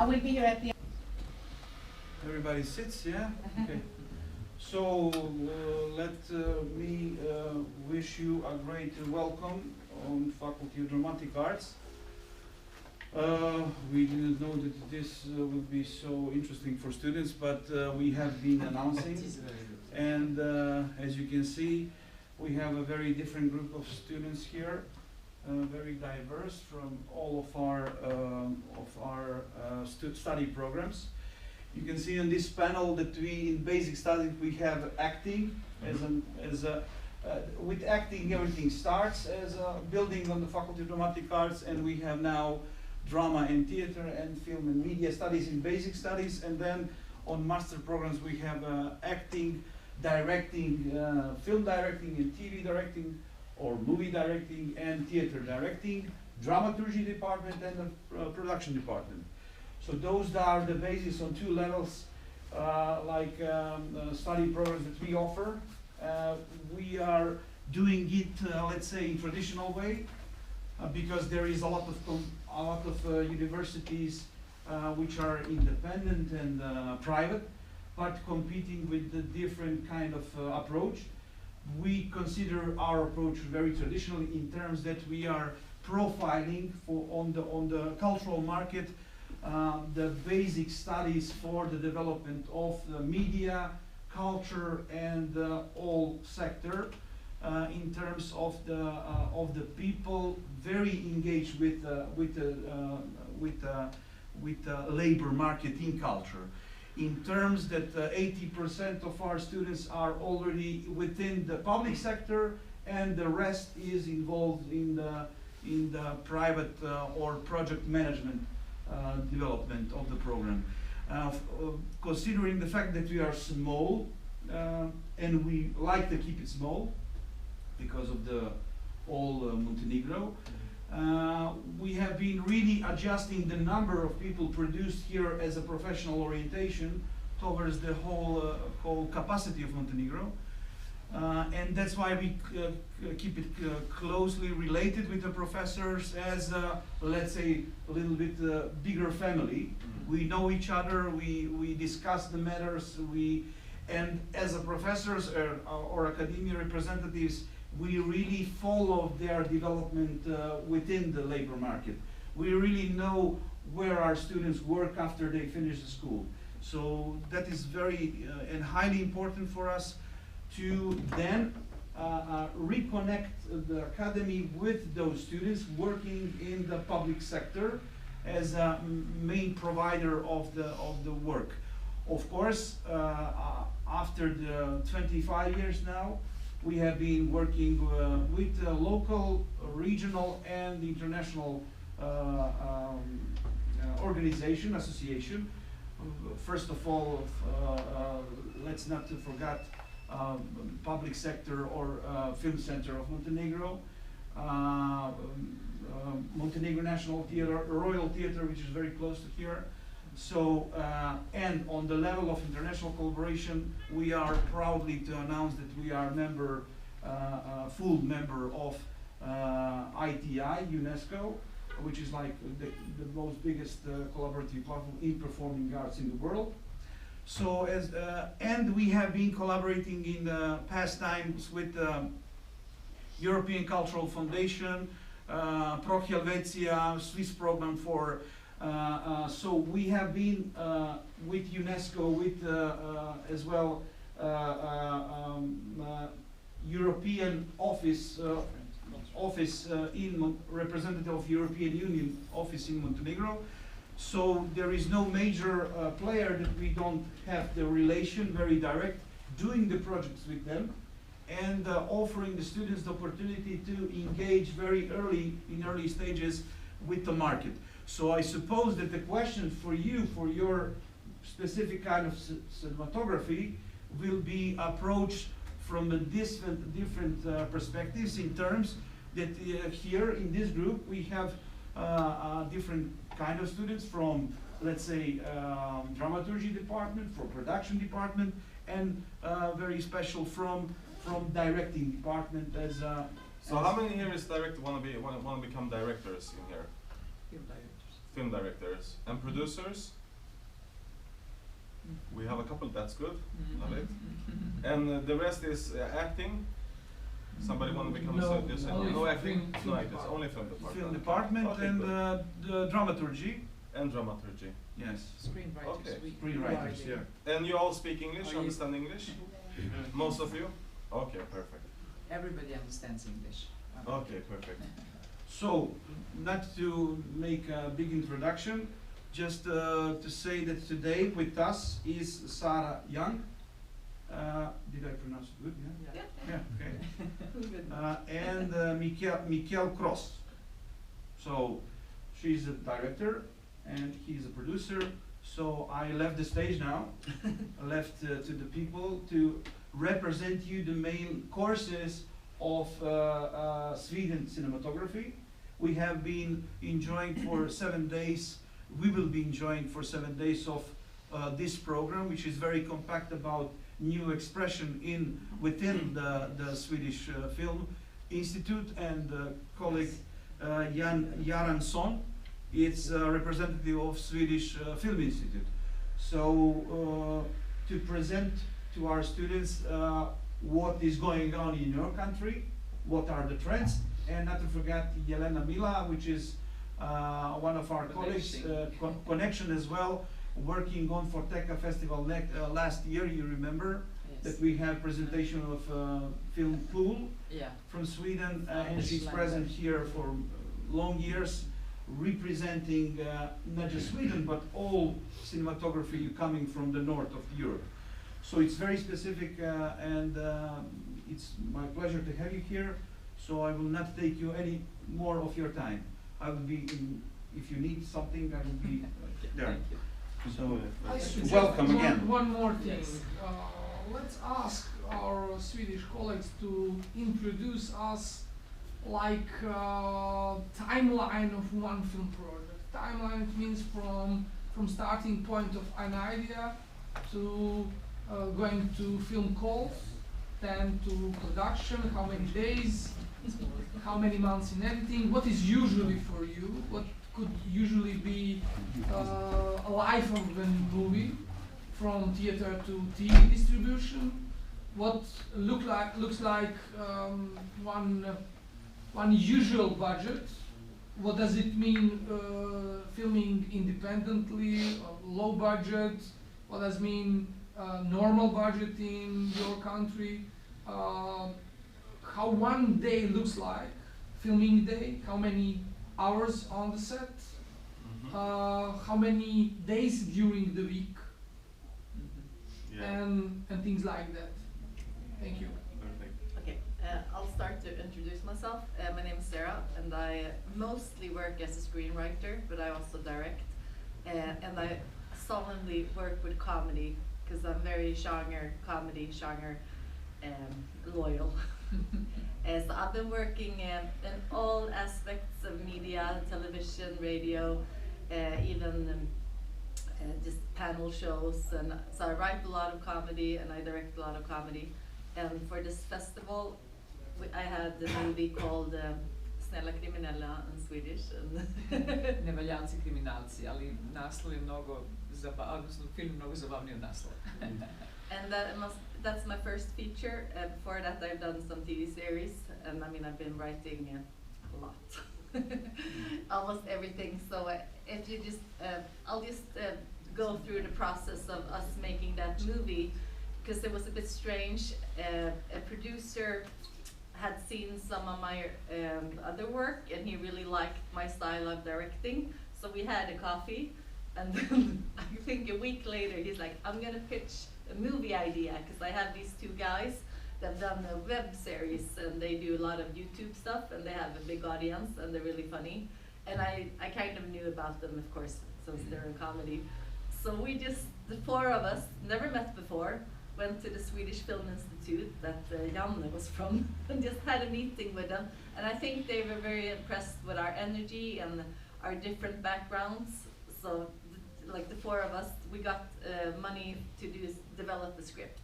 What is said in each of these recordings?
I will be here at the. Everybody sits, yeah? Okay. So let me wish you a great welcome on Faculty of Dramatic Arts. We didn't know that this would be so interesting for students, but we have been announcing. And as you can see, we have a very different group of students here, very diverse from all of our study programs. You can see on this panel that we, in basic studies, we have acting with acting everything starts as a building on the Faculty of Dramatic Arts, and we have now drama and theater and film and media studies in basic studies, and then on master programs we have acting, directing, film directing and TV directing, or movie directing and theater directing, dramaturgy department and the production department. So those are the basis on two levels, study programs that we offer. We are doing it, let's say, in traditional way, because there is a lot of universities which are independent and private, but competing with the different kind of approach. We consider our approach very traditional in terms that we are profiling on the cultural market the basic studies for the development of the media, culture, and all sector in terms of the people very engaged with labor market in culture. In terms that 80% of our students are already within the public sector, and the rest is involved in the private or project management development of the program. Considering the fact that we are small, and we like to keep it small because of the whole Montenegro, we have been really adjusting the number of people produced here as a professional orientation towards the whole capacity of Montenegro. And that's why we keep it closely related with the professors as, let's say, a little bit bigger family. We know each other, we discuss the matters, and as a professors or academia representatives, we really follow their development within the labor market. We really know where our students work after they finish the school. So that is very and highly important for us to then reconnect the academy with those students working in the public sector as a main provider of the work. Of course, after the 25 years now, we have been working with local, regional, and international organization, association. First of all, let's not forget public sector or film center of Montenegro, Montenegro National Theater, Royal Theater, which is very close to here. So, and on the level of international collaboration, we are proudly to announce that we are member, full member of ITI, UNESCO, which is like the most biggest collaborative platform in performing arts in the world. So, and we have been collaborating in past times with European Cultural Foundation, Pro Helvetia, Swiss program for. So we have been with UNESCO, with as well European office in representative of European Union office in Montenegro. So there is no major player that we don't have the relation very direct, doing the projects with them, and offering the students the opportunity to engage very early, in early stages, with the market. So I suppose that the question for you, for your specific kind of cinematography, will be approached from a different perspectives, in terms that here in this group we have different kind of students from, let's say, dramaturgy department, from production department, and very special from directing department as. So how many here is want to become directors in here? film directors and producers. We have a couple, that's good, love it. And the rest is acting. Somebody want to become a scientist? No acting, no actors, only film department. Film department Okay, and good. the dramaturgy. And dramaturgy. Yes. Screenwriters. Okay. Screenwriters, yeah. And you all speak English, Are you- understand English? Most of you? Okay, perfect. Everybody understands English. Okay, perfect. So, not to make a big introduction, just to say that today with us is Sara Young. Did I pronounce it good? Yeah. Yeah. Okay. And Mikel Cross. So, she's a director and he's a producer. So I left the stage now. I left to the people to represent you the main courses of Sweden cinematography. We have been enjoying for 7 days. We will be enjoying for 7 days of this program, which is very compact about new expression within the Swedish Film Institute, and colleague Göransson. It's a representative of Swedish Film Institute. So to present to our students what is going on in your country, what are the trends, and not to forget Jelena Mila, which is one of our colleagues, connection as well, working on Forteca Festival last year, you remember, that we have presentation of Film Pool from Sweden, and she's present here for long years, representing not just Sweden, but all cinematography coming from the north of Europe. So it's very specific, and it's my pleasure to have you here. So I will not take you any more of your time. I will be if you need something, I will be there. So welcome again. One more thing. Let's ask our Swedish colleagues to introduce us like timeline of one film project. Timeline means from starting point of an idea to going to film calls, then to production, how many days, how many months in editing, what is usually for you, what could usually be a life of a movie, from theater to TV distribution, what looks like one usual budget, what does it mean filming independently, low budget, what does it mean normal budget in your country, how one day looks like, filming day, how many hours on the set, how many days during the week, and things like that. Thank you. Okay, I'll start to introduce myself. My name is Sara, and I mostly work as a screenwriter, but I also direct. And I solemnly work with comedy, because I'm very comedy genre loyal. So I've been working in all aspects of media, television, radio, even just panel shows, and so I write a lot of comedy and I direct a lot of comedy. And for this festival, I had the movie called Snälla kriminella in Swedish. Nevaljanci kriminalci, ali naslov je mnogo odnosno film mnogo zabavniji od naslova. And that's my first feature. Before that, I've done some TV series, and I mean I've been writing a lot, almost everything. So if you just, I'll just go through the process of us making that movie, because it was a bit strange. A producer had seen some of my other work, and he really liked my style of directing. So we had a coffee, and then I think a week later he's like, I'm gonna pitch a movie idea, because I have these two guys that have done a web series, and they do a lot of YouTube stuff, and they have a big audience, and they're really funny. And I kind of knew about them, of course, since they're in comedy. So we just, the four of us, never met before, went to the Swedish Film Institute that Janne was from, and just had a meeting with them. And I think they were very impressed with our energy and our different backgrounds. So, like the four of us, we got money to develop the script.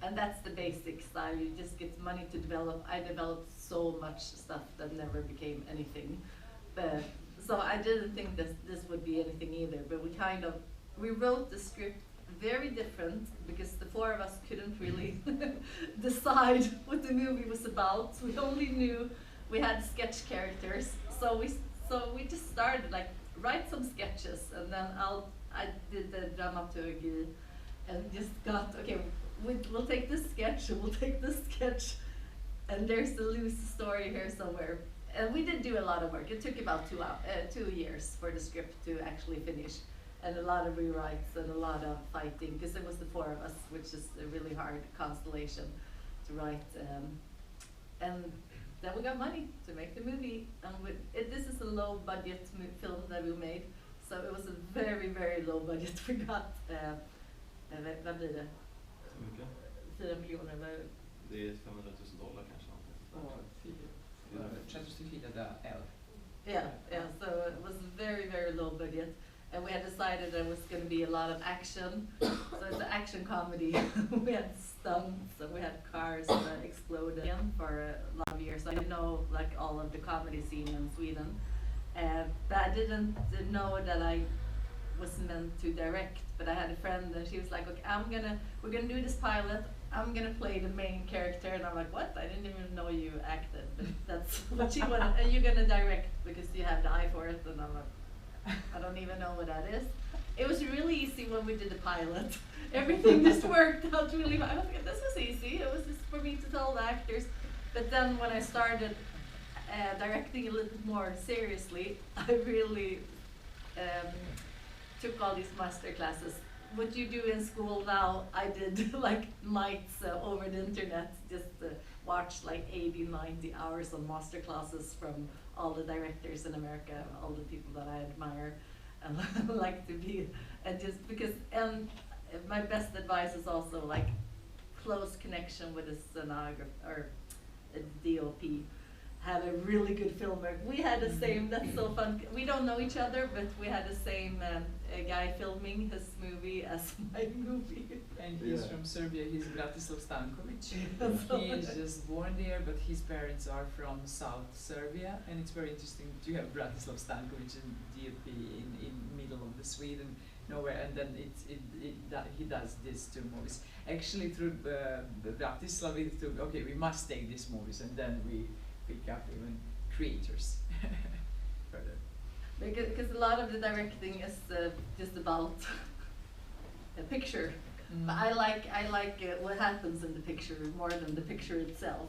And that's the basic style. You just get money to develop. I developed so much stuff that never became anything. So I didn't think this would be anything either, but we wrote the script very different because the four of us couldn't really decide what the movie was about. We only knew we had sketch characters, so we just started like write some sketches, and then I did the dramaturgy and just got okay. We'll take this sketch and we'll take this sketch, and there's the loose story here somewhere. And we did do a lot of work. It took about 2 years for the script to actually finish, and a lot of rewrites and a lot of fighting, because it was the four of us, which is a really hard constellation to write. And then we got money to make the movie. And this is a low budget film that we made, so it was a very, very low budget. We got, vad blir det? 4 miljoner. Det är $500,000 kanske. Och 34 L. Yeah, so it was very, very low budget. And we had decided there was going to be a lot of action. So it's an action comedy. We had stunts and we had cars that exploded for a lot of years. I didn't know like all of the comedy scene in Sweden. But I didn't know that I was meant to direct. But I had a friend and she was like, okay, we're gonna do this pilot. I'm gonna play the main character, and I'm like, what? I didn't even know you acted, but that's what she wanted. And you're gonna direct because you have the eye for it, and I'm like, I don't even know what that is. It was really easy when we did the pilot. Everything just worked out really well. I was like, this was easy. It was just for me to tell the actors. But then when I started directing a little bit more seriously, I really took all these master classes. What you do in school now, I did like nights over the internet, just watch like 80, 90 hours of master classes from all the directors in America, all the people that I admire and like to be, and just because, and my best advice is also like close connection with a scenographer or a DOP. Have a really good filmer. We had the same, that's so fun. We don't know each other, but we had the same guy filming his movie as my movie. And he's from Serbia, he's Bratislav Stankovic. He is just born there, but his parents are from South Serbia, and it's very interesting to have Bratislav Stankovic and DOP in middle of the Sweden, nowhere, and then he does these two movies. Actually through Bratislav, we took, okay, we must take these movies, and then we pick up even creators further. Because a lot of the directing is just about a picture. But I like what happens in the picture more than the picture itself.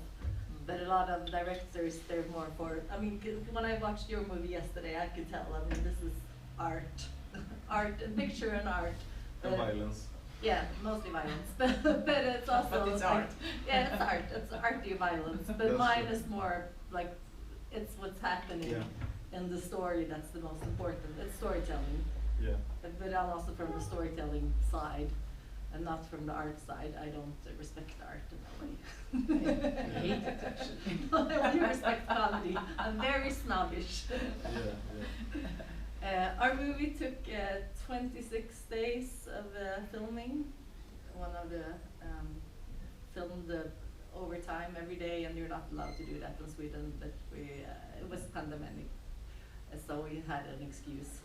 But a lot of directors, they're more for, I mean, when I watched your movie yesterday, I could tell, I mean, this is art. Art, a picture and art. And violence. Yeah, mostly violence, but it's also but it's like, art. Yeah, it's art. It's arty violence. But That's mine true. is more like it's what's happening in the story that's the most important. It's storytelling. Yeah. But I'm also from the storytelling side, and not from the art side. I don't respect art in that way. I hate it actually. I only respect comedy. I'm very snobbish. Our movie took 26 days of filming. One of the filmed overtime every day, and you're not allowed to do that in Sweden. But it was pandemic, so we had an excuse.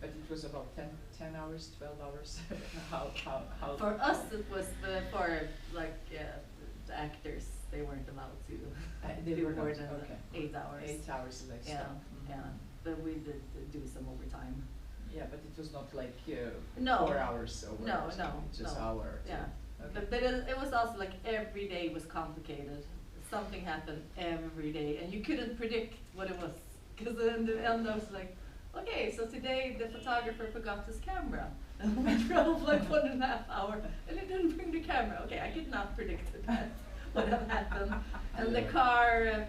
But it was about 10 hours, 12 hours. how? For us, it was for like the actors. They weren't allowed to they do were more not, than okay. 8 hours. 8 hours is like Yeah, stuff. yeah. But we did do some overtime. Yeah, but it was not like No. 4 hours over. No, or something, just no. hour. Or two. Yeah. Okay. But it was also like every day was complicated. Something happened every day, and you couldn't predict what it was. Because in the end, I was like, okay, so today the photographer forgot his camera. And we drove like 1.5 hours, and he didn't bring the camera. Okay, I could not predict that, what had happened. And the car,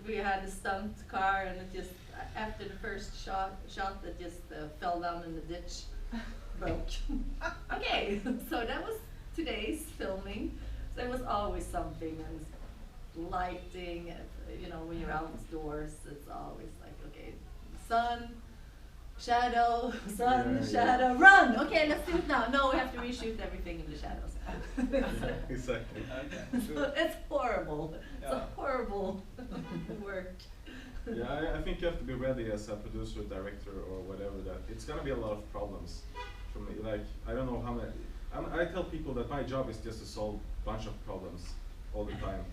we had a stunt car, and it just, after the first shot it just fell down in the ditch, broke. Okay, so that was today's filming. So there was always something, and lighting, you know, when you're outdoors, it's always like, okay, sun, shadow, sun, shadow, run! Okay, let's do it now. No, we have to reshoot everything in the shadows. Exactly. Okay. So it's horrible. It's a Yeah. horrible work. Yeah, I think you have to be ready as a producer, director, or whatever. That it's gonna be a lot of problems. For me, like I don't know how many. I tell people that my job is just to solve a bunch of problems all the time,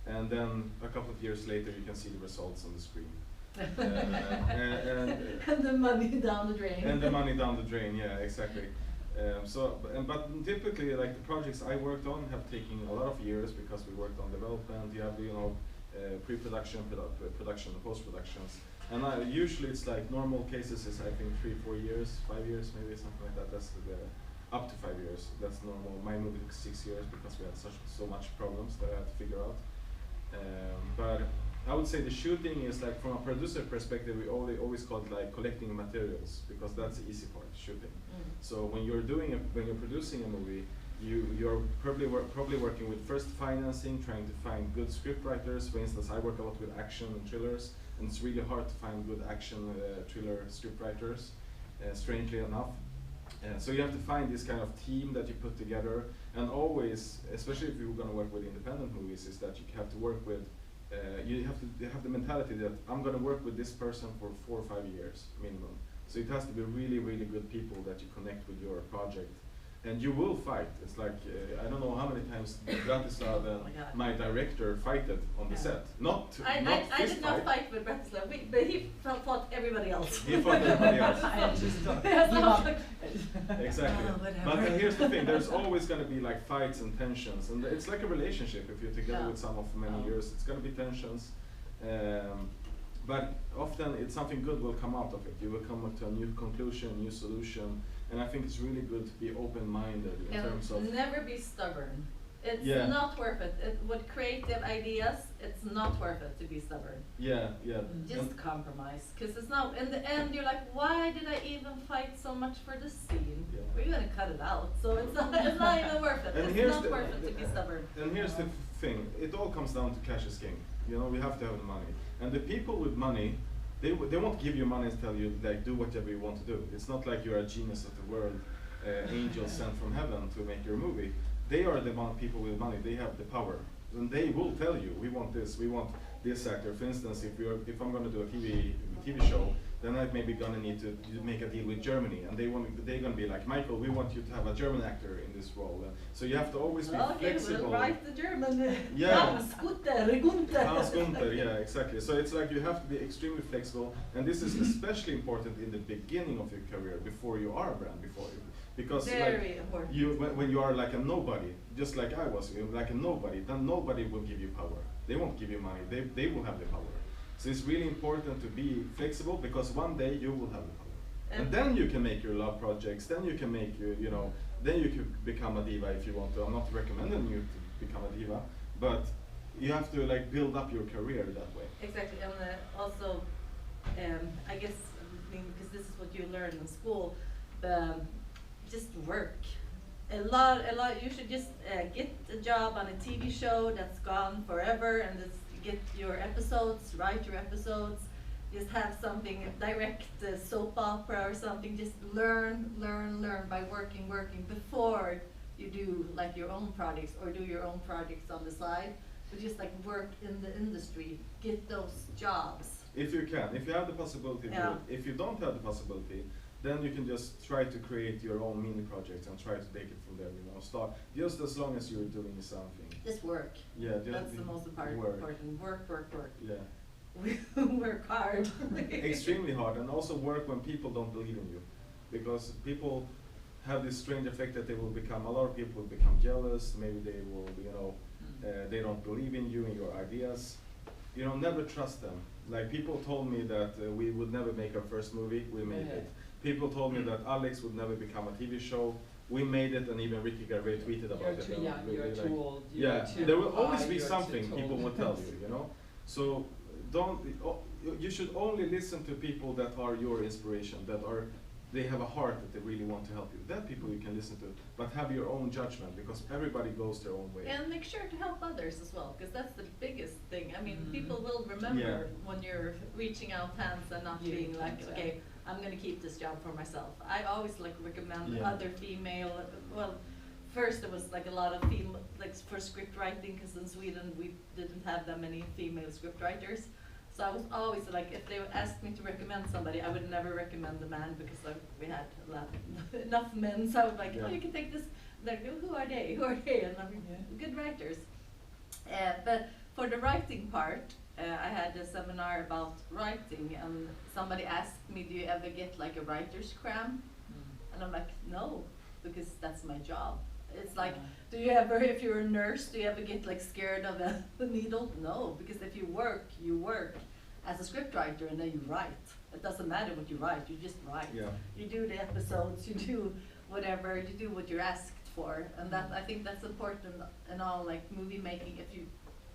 and then a couple of years later you can see the results on the screen. And the money down the drain. And the money down the drain, yeah, exactly. But typically, like the projects I worked on have taken a lot of years because we worked on development. You have, pre-production, production, and post-productions. And usually it's like normal cases is I think 3-4 years, 5 years, maybe something like that. That's up to 5 years. That's normal. My movie took 6 years because we had so much problems that I had to figure out. But I would say the shooting is like from a producer perspective, we always call it like collecting materials because that's the easy part, shooting. So when you're producing a movie, you're probably working with first financing, trying to find good script writers. For instance, I work a lot with action and thrillers, and it's really hard to find good action thriller script writers, strangely enough. So you have to find this kind of team that you put together, and always, especially if you're going to work with independent movies, is that you have to work with. You have the mentality that I'm going to work with this person for 4 or 5 years minimum. So it has to be really, really good people that you connect with your project. And you will fight. It's like, I don't know how many times Bratislav and my director fighted on the set. I did not fight with Bratislav, but he fought everybody else. He fought everybody else. I just don't Exactly. But here's the thing, there's always going to be like fights and tensions. And it's like a relationship. If you're together with someone for many years, it's going to be tensions. But often it's something good will come out of it. You will come up to a new conclusion, new solution. And I think it's really good to be open-minded in terms of... never be stubborn. It's not worth it. With creative ideas, it's not worth it to be stubborn. Yeah. Just compromise. Because it's not, in the end, you're like, why did I even fight so much for this scene? Yeah. We're going to cut it out. So it's not even worth it. And it's not worth it to be stubborn. And here's the thing. It all comes down to cash is king. We have to have the money. And the people with money, they won't give you money and tell you, like, do whatever you want to do. It's not like you're a genius of the world, angel sent from heaven to make your movie. They are the people with money. They have the power. And they will tell you, we want this actor. For instance, if I'm going to do a TV show, then I'm maybe going to need to make a deal with Germany. And they're going to be like, Michael, we want you to have a German actor in this role. So you have to always be flexible. Okay, we'll write the German. Yeah. Hans Gunther. Hans Gunther, yeah, exactly. So it's like you have to be extremely flexible. And this is especially important in the beginning of your career, before you are a brand, because very important. When you are like a nobody, just like I was, like a nobody, then nobody will give you power. They won't give you money. They will have the power. So it's really important to be flexible because one day you will have the power, and then you can make your love projects. Then you can make then you can become a diva if you want to. I'm not recommending you to become a diva, but you have to like build up your career that way. Exactly, and also, I guess, because this is what you learn in school. Just work. A lot. You should just get a job on a TV show that's gone forever, and just get your episodes, write your episodes. Just have something, direct soap opera or something. Just learn by working before you do like your own projects or do your own projects on the side. But just like work in the industry, get those jobs. If you can, if you have the possibility to do it. If you don't have the possibility, then you can just try to create your own mini projects and try to take it from there. Start just as long as you're doing something. Just work. Yeah, that's the most important. Work. Yeah. Work hard. Extremely hard, and also work when people don't believe in you, because people have this strange effect that a lot of people will become jealous. Maybe they will, they don't believe in you and your ideas. Never trust them. Like people told me that we would never make our first movie. We made it. People told me that Alex would never become a TV show. We made it, and even Ricky Gervais tweeted about it. You're too young, you're too old. There will always be something people will tell you, So you should only listen to people that are your inspiration, they have a heart that they really want to help you. That people you can listen to, but have your own judgment, because everybody goes their own way. And make sure to help others as well, because that's the biggest thing. I mean, people will remember when you're reaching out hands and not being like, okay, I'm going to keep this job for myself. I always recommend other female. Well, first there was like a lot of for script writing, because in Sweden we didn't have that many female script writers. So I was always like, if they asked me to recommend somebody, I would never recommend a man because we had a lot, enough men. So I was like, Yeah. oh, you can take this. Like, who are they? Who are they? And I'm good writers. But for the writing part, I had a seminar about writing, and somebody asked me, do you ever get like a writer's cramp? And I'm like, no, because that's my job. It's like, do you ever, if you're a nurse, do you ever get like scared of a needle? No, because if you work as a scriptwriter and then you write. It doesn't matter what you write, you just write. Yeah. You do the episodes, you do whatever, you do what you're asked for. And that, I think that's important in all like movie making. If you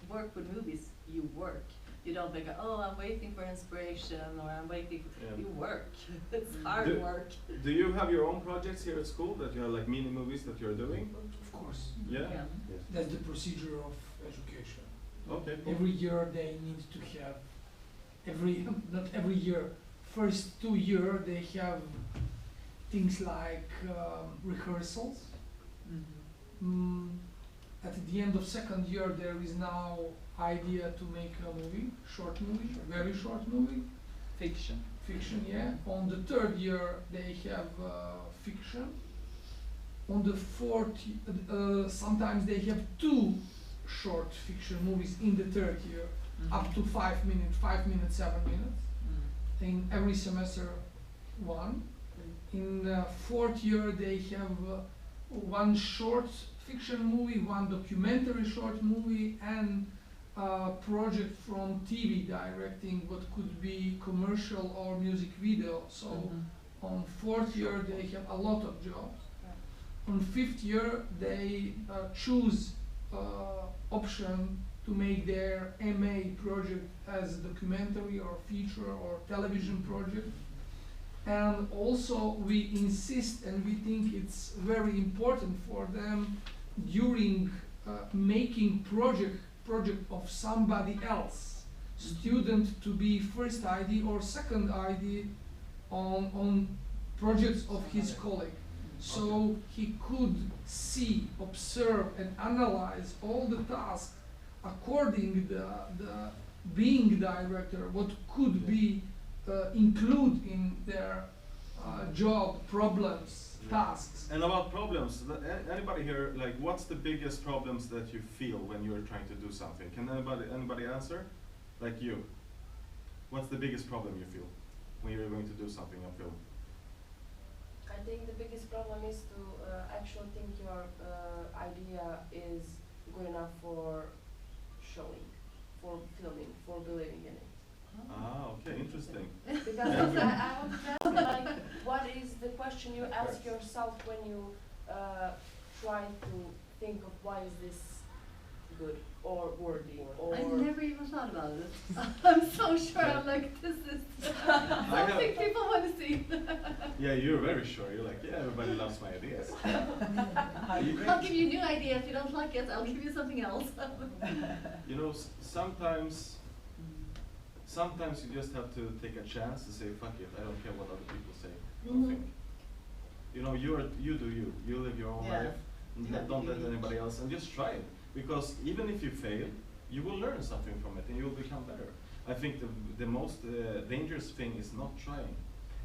work with movies, you work. You don't think, oh, I'm waiting for inspiration, or I'm waiting for, Yeah. you work. It's hard work. Do you have your own projects here at school that you have like mini movies that you're doing? Of course, Yeah. Yes. that's the procedure of education. Okay. Cool. Every year they need to have, not every year, first 2 years they have things like rehearsals. At the end of second year there is now idea to make a movie, short movie, very short movie, Fiction. fiction, yeah. On the third year they have fiction. On the fourth, sometimes they have 2 short fiction movies in the third year, up to 5 minutes, 7 minutes. In every semester, 1. In fourth year they have 1 short fiction movie, 1 documentary short movie, and a project from TV directing, what could be commercial or music video. So on fourth year they have a lot of jobs. On fifth year they choose option to make their MA project as a documentary or feature or television project. And also we insist, and we think it's very important for them during making project of somebody else, student to be first ID or second ID on projects of his colleague. So he could see, observe, and analyze all the tasks according the being director, what could be include in their job, problems, tasks. And about problems, anybody here, like, what's the biggest problems that you feel when you're trying to do something? Can anybody answer? Like you, what's the biggest problem you feel when you're going to do something on film? I think the biggest problem is to actually think your idea is good enough for showing, for filming, for believing in it. Ah, okay, interesting. Because I want to ask, like, what is the question you ask yourself when you try to think of why is this good or worthy or? I never even thought about it. I'm so sure. I'm like, this is something people want to see. Yeah, you're very sure. You're like, yeah, everybody loves my ideas. I'll give you a new idea. If you don't like it, I'll give you something else. You know, sometimes you just have to take a chance to say, fuck it, I don't care what other people say or think. You know, you do you. You live your own life. Don't let anybody else, and just try it. Because even if you fail, you will learn something from it and you will become better. I think the most dangerous thing is not trying.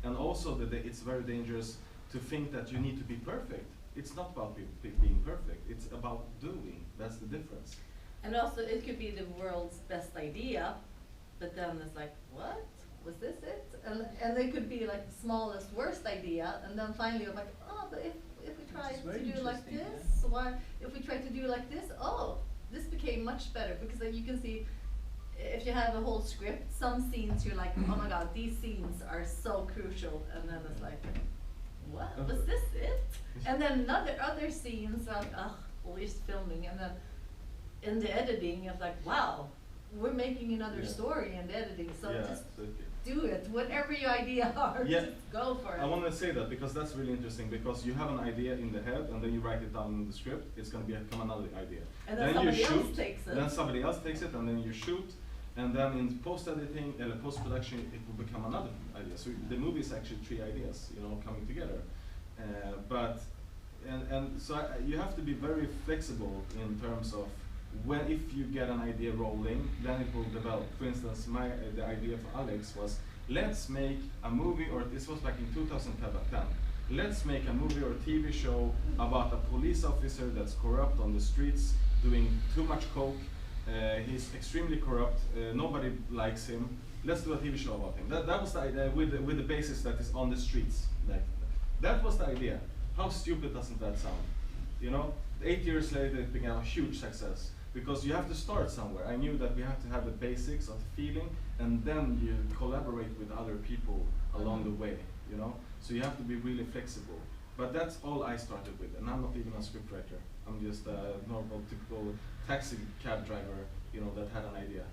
And also it's very dangerous to think that you need to be perfect. It's not about being perfect, it's about doing. That's the difference. And also, it could be the world's best idea, but then it's like, what? Was this it? And it could be like the smallest, worst idea, and then finally you're like, oh, but if we try to do like this, why? If we try to do like this, oh, this became much better, because then you can see, if you have a whole script, some scenes you're like, oh my god, these scenes are so crucial, and then it's like, what? Was this it? And then other scenes are like, oh, we're just filming, and then in the editing, it's like, wow, we're making another story in the editing, so just do it, whatever your idea are, just go for it. I want to say that because that's really interesting, because you have an idea in the head and then you write it down in the script, it's going to become another idea. And then somebody else takes it. Then somebody else takes it, and then you shoot, and then in post-editing, post-production, it will become another idea. So the movie is actually 3 ideas, you know, coming together. Mm-hmm. So you have to be very flexible in terms of when if you get an idea rolling, then it will develop. For instance, the idea for Alex was, let's make a movie, or this was back in 2010. Let's make a movie or TV show about a police officer that's corrupt on the streets, doing too much coke. He's extremely corrupt. Nobody likes him. Let's do a TV show about him. That was the idea, with the basis that is on the streets. Like, that was the idea. How stupid doesn't that sound? You know, 8 years later it became a huge success because you have to start somewhere. I knew that we have to have the basics of the feeling, and then you collaborate with other people along the way. You know, so you have to be really flexible. But that's all I started with, and I'm not even a scriptwriter. I'm just a normal, typical taxi cab driver, you know, that had an idea.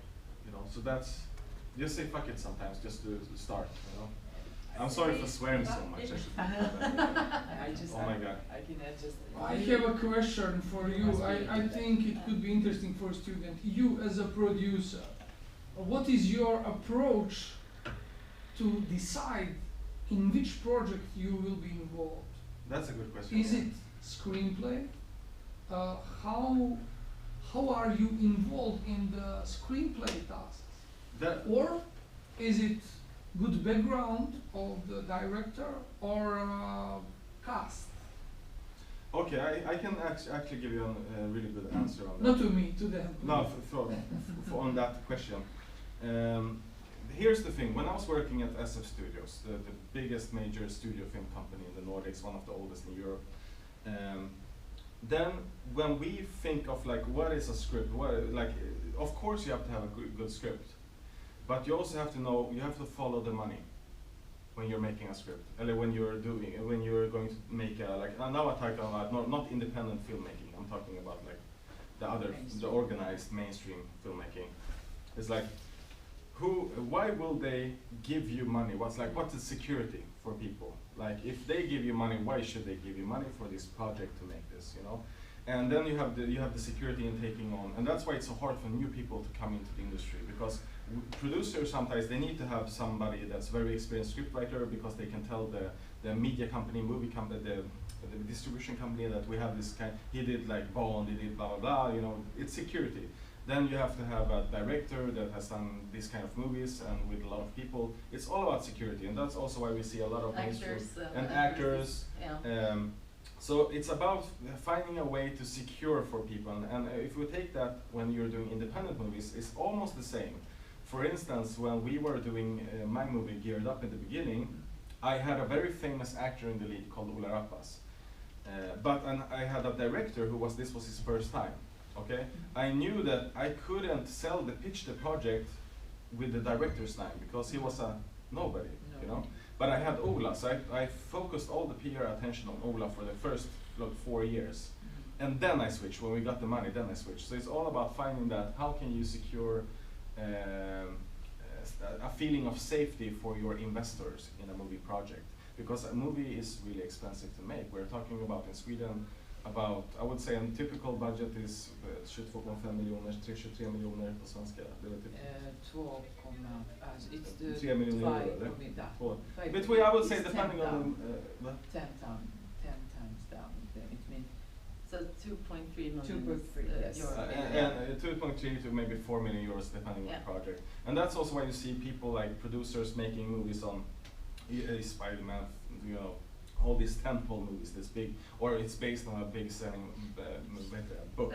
You know, so that's, just say fuck it sometimes, just to start. You know, I'm sorry for swearing so much. Oh my God. I can add just. I have a question for you. I think it could be interesting for a student. You as a producer, what is your approach to decide in which project you will be involved? That's a good question. Is it screenplay? How are you involved in the screenplay tasks? Or is it good background of the director or cast? Okay, I can actually give you a really good answer on that. Not to me, to them. No, on that question. Here's the thing, when I was working at SF Studios, the biggest major studio film company in the Nordics, one of the oldest in Europe, then when we think of like what is a script, of course you have to have a good script, but you also have to know, you have to follow the money when you're making a script, when you're going to make now I'm talking about not independent filmmaking, I'm talking about like the organized mainstream filmmaking. It's like, why will they give you money? What's the security for people? Like, if they give you money, why should they give you money for this project to make this, you know? And then you have the security in taking on, and that's why it's so hard for new people to come into the industry, because producers sometimes, they need to have somebody that's very experienced scriptwriter, because they can tell the media company, movie company, the distribution company that we have this kind, he did like Bond, he did blah blah blah, you know, it's security. Then you have to have a director that has done these kind of movies and with a lot of people. It's all about security, and that's also why we see a lot of actors and actors. Yeah. So it's about finding a way to secure for people. And if we take that when you're doing independent movies, it's almost the same. For instance, when we were doing my movie Geared Up in the beginning, I had a very famous actor in the lead called Ola Rappas. I had a director this was his first time. Okay, I knew that I couldn't pitch the project with the director's name because he was a nobody, you know. But I had Ola, so I focused all the PR attention on Ola for the first 4 years, and then I switched. When we got the money, then I switched. So it's all about finding that how can you secure a feeling of safety for your investors in a movie project, because a movie is really expensive to make. We're talking about in Sweden. I would say a typical budget is 22,5 miljoner, 23 miljoner på svenska. Det är typ 3 miljoner euro, eller? Between, I would say, depending on 10 times down, it means so 2.3 million. 2.3, yes. And 2.3 to maybe 4 million euros depending on the project. And that's also why you see people like producers making movies on Spider-Man, you know, all these tentpole movies, this big, or it's based on a big selling book.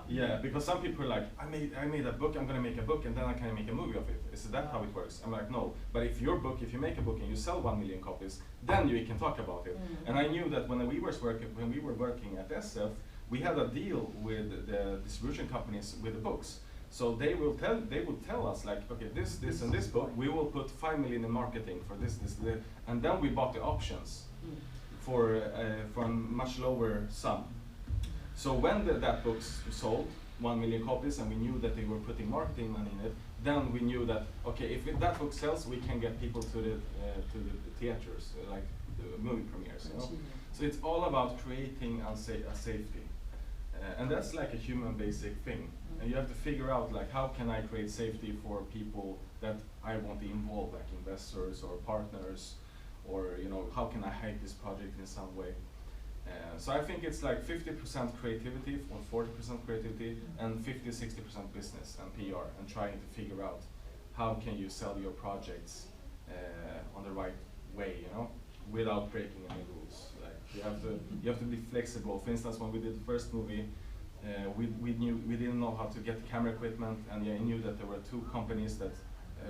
Yeah, because some people are like, I made a book, I'm gonna make a book, and then I can make a movie of it. Is that how it works? I'm like, no. But if you make a book and you sell 1 million copies, then you can talk about it. And I knew that when we were working at SF, we had a deal with the distribution companies with the books. So they will tell us like, okay, this and this book, we will put 5 million in marketing for this, and then we bought the options for a much lower sum. So when that book sold 1 million copies, and we knew that they were putting marketing money in it, then we knew that okay, if that book sells, we can get people to the theaters, like the movie premieres. You know? So it's all about creating a safety, and that's like a human basic thing. And you have to figure out like, how can I create safety for people that I want to involve, like investors or partners, or you know, how can I hype this project in some way? So I think it's like 50% creativity or 40% creativity and 50-60% business and PR and trying to figure out how can you sell your projects on the right way, you know, without breaking any rules. Like you have to be flexible. For instance, when we did the first movie, we didn't know how to get the camera equipment, and I knew that there were 2 companies that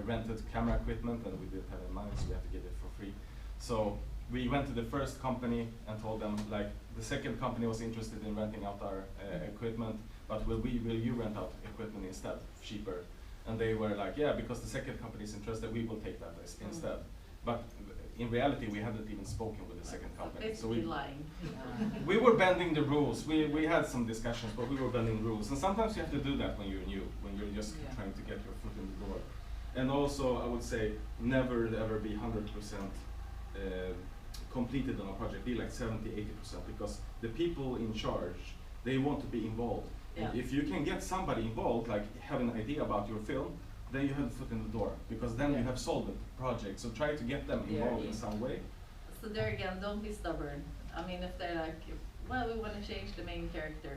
rented camera equipment, and we didn't have any money, so we had to get it for free. So we went to the first company and told them, like, the second company was interested in renting out our equipment, but will you rent out equipment instead, cheaper? And they were like, yeah, because the second company is interested, we will take that instead. But in reality, we hadn't even spoken with the second company. So we were bending the rules. We had some discussions, but we were bending rules. And sometimes you have to do that when you're new, when you're just trying to get your foot in the door. And also, I would say, never ever be 100% completed on a project. Be like 70-80%, because the people in charge, they want to be involved. Yeah. And if you can get somebody involved, like have an idea about your film, then you have the foot in the door, because then you have solved the project. So try to get them involved in some way. So there again, don't be stubborn. I mean, if they're like, well, we want to change the main character,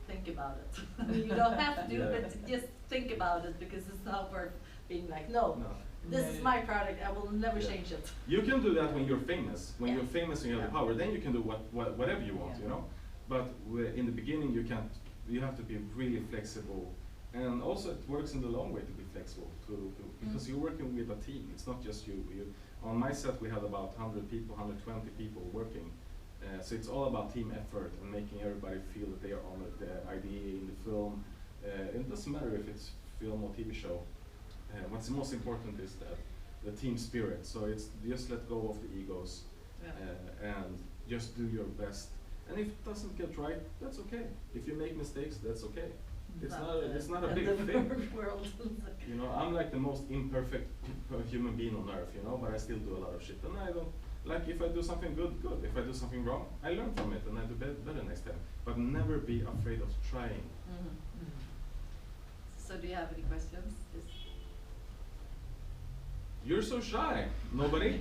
think about it. You don't have to, but just think about it, because it's not worth being like, no. This is my product, I will never change it. You can do that when you're famous. When you're famous and you have the power, then you can do whatever you want, you know. But in the beginning, you can't. You have to be really flexible, and also it works in the long way to be flexible, because you're working with a team. It's not just you. On my set, we had about 100 people, 120 people working. So it's all about team effort and making everybody feel that they are on the idea in the film. It doesn't matter if it's film or TV show. What's most important is that the team spirit. So it's just let go of the egos and just do your best. And if it doesn't get right, that's okay. If you make mistakes, that's okay. It's not a big thing. World. You know, I'm like the most imperfect human being on earth, you know, but I still do a lot of shit. And I don't, like, if I do something good, good. If I do something wrong, I learn from it and I do better next time. But never be afraid of trying. So do you have any questions? You're so shy. Nobody?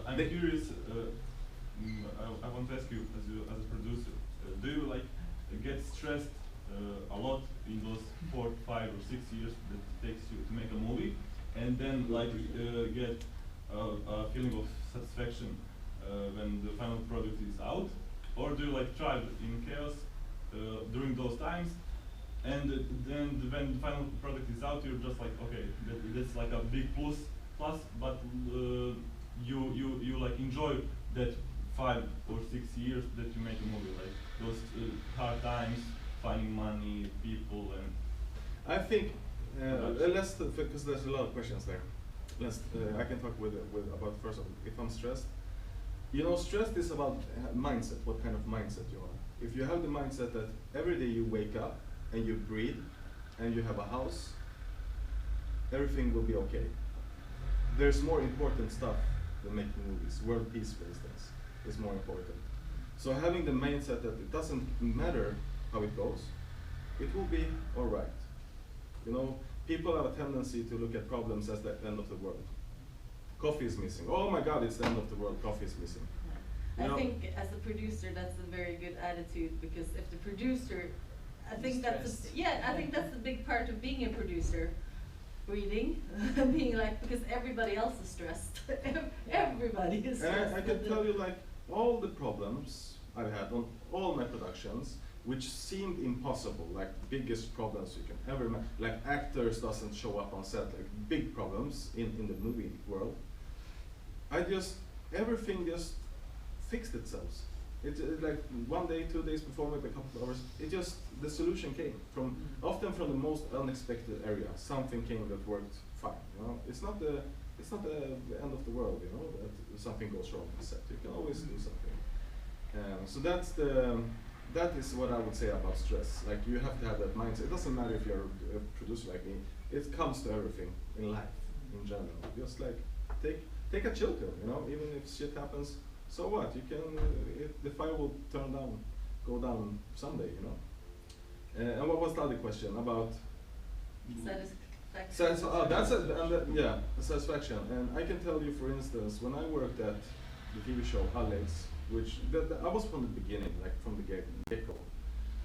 I'm curious. I want to ask you, as a producer, do you like get stressed a lot in those 4, 5, or 6 years that it takes you to make a movie, and then like get a feeling of satisfaction when the final product is out, or do you like thrive in chaos during those times? And then when the final product is out, you're just like, okay, that's like a big plus, but you like enjoy that 5 or 6 years that you make a movie, like those hard times, finding money, people, and. I think because there's a lot of questions there. I can talk about first if I'm stressed. You know, stressed is about mindset. What kind of mindset you are? If you have the mindset that every day you wake up and you breathe, and you have a house, everything will be okay. There's more important stuff than making movies. World peace, for instance, is more important. So having the mindset that it doesn't matter how it goes, it will be all right. You know, people have a tendency to look at problems as the end of the world. Coffee is missing. Oh my God, it's the end of the world. Coffee is missing. I think as a producer, that's a very good attitude, because if the producer, I think that's the big part of being a producer, breathing, being like, because everybody else is stressed. Everybody is stressed. And I can tell you, like, all the problems I've had on all my productions, which seemed impossible, like biggest problems you can ever imagine, like actors doesn't show up on set, like big problems in the movie world. Everything just fixed itself. It's like 1 day, 2 days before, maybe a couple of hours, the solution came often from the most unexpected area. Something came that worked fine, you know? It's not the end of the world, you know, that something goes wrong on set. You can always do something. So that is what I would say about stress. Like, you have to have that mindset. It doesn't matter if you're a producer like me. It comes to everything in life, in general. Just like, take a chill pill, you know, even if shit happens, so what? You can, the fire will go down someday, you know. And what was the other question about? Satisfaction. Satisfaction. And I can tell you, for instance, when I worked at the TV show Alex, which I was from the beginning, like from the get-go.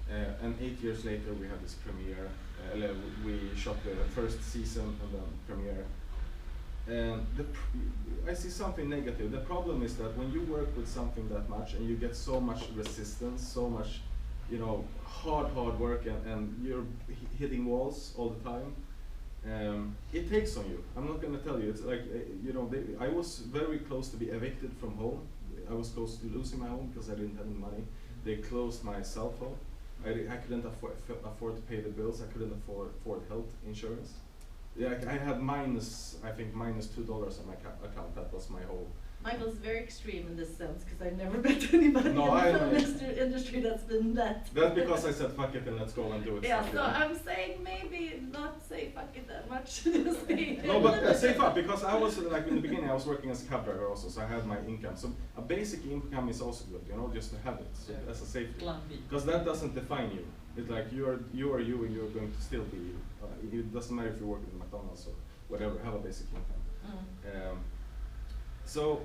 And 8 years later, we had this premiere. We shot the first season and then premiere. And I see something negative. The problem is that when you work with something that much and you get so much resistance, so much, you know, hard work, and you're hitting walls all the time, it takes on you. I'm not gonna tell you. It's like, you know, I was very close to be evicted from home. I was close to losing my home because I didn't have any money. They closed my cell phone. I couldn't afford to pay the bills. I couldn't afford health insurance. Yeah, I had I think minus $2 on my account. That was my whole. Mine was very extreme in this sense because I never met anybody in the film industry that's been that. That's because I said fuck it and let's go and do it. Yeah, so I'm saying maybe not say fuck it that much. Just be no, but say fuck, because I was like in the beginning I was working as a cab driver also, so I had my income. So a basic income is also good, you know, just to have it so as a safety. Because that doesn't define you. It's like you are you and you're going to still be you. It doesn't matter if you work at McDonald's or whatever, have a basic income. So,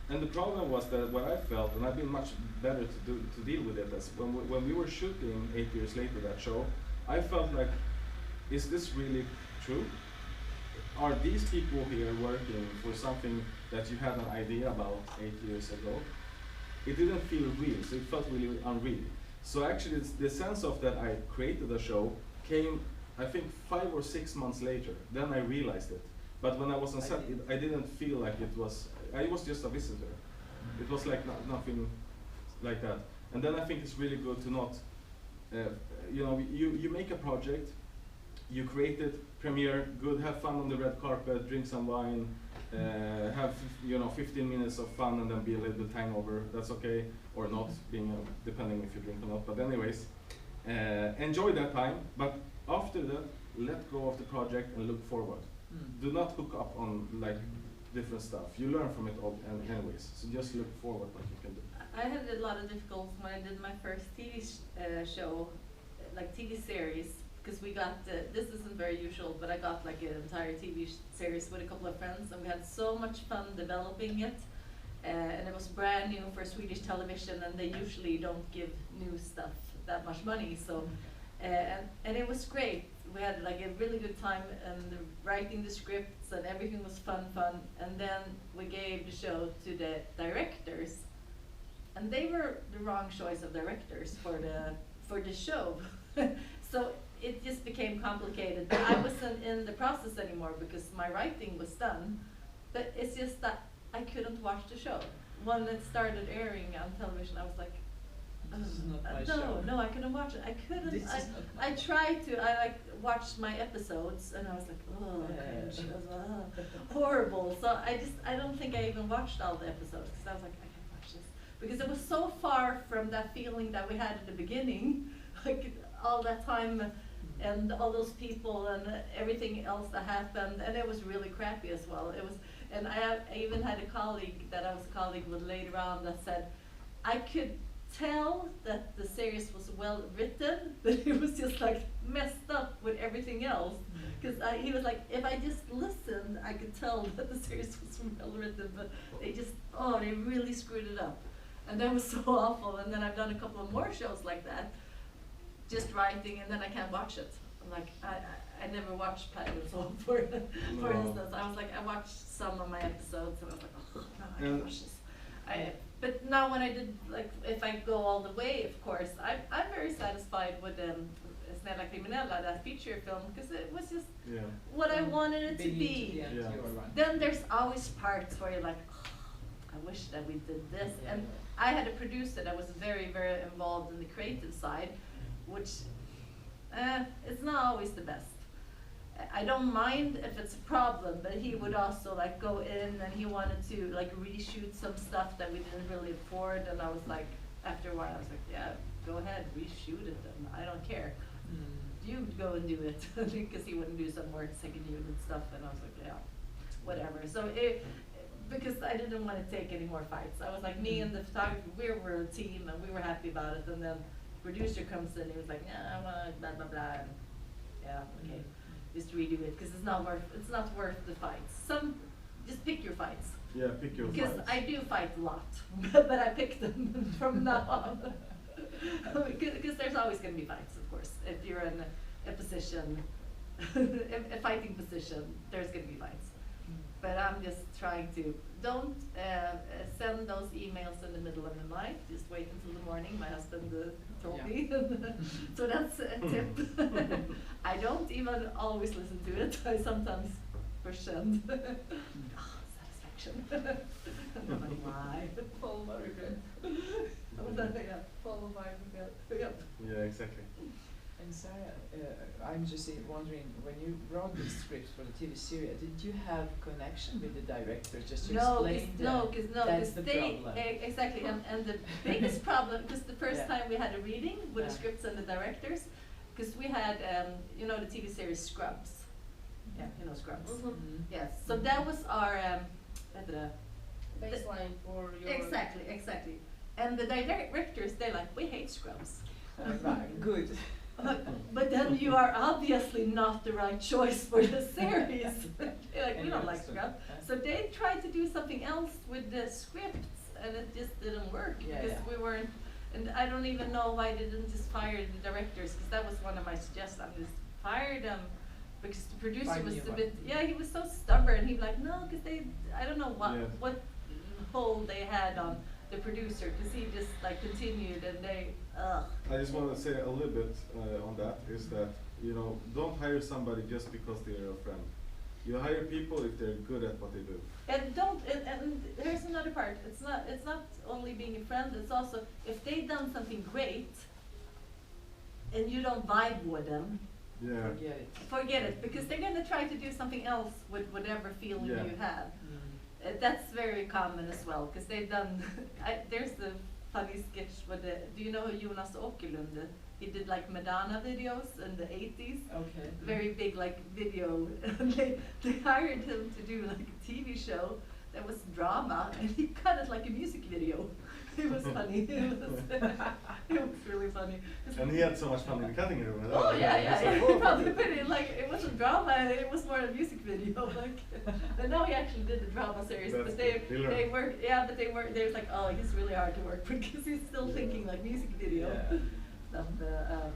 and the problem was that what I felt, and I've been much better to deal with it, as when we were shooting 8 years later that show, I felt like, is this really true? Are these people here working for something that you had an idea about 8 years ago? It didn't feel real, so it felt really unreal. So actually, the sense of that I created a show came, I think, 5 or 6 months later. Then I realized it. But when I was on set, I didn't feel like it was. I was just a visitor. It was like nothing like that. And then I think it's really good to not, you know, you make a project, you create it, premiere, good, have fun on the red carpet, drink some wine, have 15 minutes of fun, and then be a little bit hangover. That's okay, or not, depending if you drink or not. But anyways, enjoy that time. But after that, let go of the project and look forward. Do not hook up on like different stuff. You learn from it all anyways. So just look forward what you can do. I had a lot of difficulties when I did my first TV show, like TV series, because we got, this isn't very usual, but I got like an entire TV series with a couple of friends, and we had so much fun developing it. And it was brand new for Swedish television, and they usually don't give new stuff that much money. So, and it was great. We had like a really good time and writing the scripts, and everything was fun. And then we gave the show to the directors, and they were the wrong choice of directors for the show. So it just became complicated. But I wasn't in the process anymore because my writing was done. But it's just that I couldn't watch the show. When it started airing on television, I was like, this is not my show. No, I couldn't watch it. I couldn't. I tried to. I like watched my episodes, and I was like, oh, cringe. It was horrible. So I don't think I even watched all the episodes because I was like, I can't watch this because it was so far from that feeling that we had at the beginning, like all that time, and all those people and everything else that happened, and it was really crappy as well. It was, and I even had a colleague that I was a colleague with later on that said, I could tell that the series was well written, but it was just like messed up with everything else. Because he was like, if I just listened, I could tell that the series was well written, but they really screwed it up. And that was so awful. And then I've done a couple of more shows like that, just writing, and then I can't watch it. I'm like, I never watched pilots for instance. I was like, I watched some of my episodes, and I was like, oh, no, I can't watch this. But now when I did, like, if I go all the way, of course, I'm very satisfied with Snälla Kriminella, that feature film, because it was just what I wanted it to be. Then there's always parts where you're like, oh, I wish that we did this. And I had a producer that was very, very involved in the creative side, which it's not always the best. I don't mind if it's a problem, but he would also like go in and he wanted to like reshoot some stuff that we didn't really afford, and I was like, after a while I was like, yeah, go ahead, reshoot it, and I don't care. You go and do it, because he wouldn't do some more second unit stuff, and I was like, yeah, whatever. So because I didn't want to take any more fights. I was like, me and the photographer, we were a team, and we were happy about it, and then the producer comes in, he was like, yeah, I want blah blah blah, and yeah, okay. Just redo it because it's not worth the fights. Just pick your fights. Yeah, pick your Because fights. I do fight a lot, but I pick them from now on. Because there's always going to be fights, of course. If you're in a position, a fighting position, there's going to be fights. But I'm just trying to, don't send those emails in the middle of the night, just wait until the morning, my husband told Yeah. me. So that's a tip. I don't even always listen to it, I sometimes push send. Satisfaction. I'm like, why? Follow my regret. Yeah, follow my regret. Yep. Yeah, exactly. And Sara, I'm just wondering, when you wrote the script for the TV series, did you have connection with the director just to explain that's the they problem? Exactly, and the biggest problem, because the first Yeah. time we had a reading with the Yeah. scripts and the directors, because we had you know the TV series Scrubs. Yeah, you know Scrubs. Mhm. Yes, so that was our Baseline for your. exactly. And the directors, they're like, we hate Scrubs. Right, good. But then you are obviously not the right choice for the series. They're like, we don't like Scrubs. So they tried to do something else with the scripts, and it just didn't work Yeah, because yeah. we weren't. And I don't even know why they didn't just fire the directors, because that was one of my suggestions. Just fire them, because the producer Find was new a one. bit. Yeah, he was so stubborn. He'd be like, no, because they. I don't know Yeah. what hold they had on the producer, because he just like continued, and they. I just want to say a little bit on that, is that, you know, don't hire somebody just because they're your friend. You hire people if they're good at what they do. And don't, and here's another part, it's not only being a friend, it's also, if they've done something great, and you don't vibe with them, Yeah. Forget it. forget it, because they're gonna try to do something else with whatever feeling Yeah. you have. Mm. That's very common as well, because they've done, there's the funny sketch with the, do you know Jonas Åkerlund? He did like Madonna videos in the 80s. Okay. Very big like video. And they hired him to do like a TV show that was drama, and he cut it like a music video. It was funny. It was really funny. And he had so much fun in the cutting room. Oh yeah, It's yeah. like, He oh. probably put it like it wasn't drama. It was more a music video. Like, and now he actually did the drama series. That's But they good. they worked. Yeah, but they worked. They was like, oh, he's really hard to work with because he's still thinking like music video Yeah. stuff.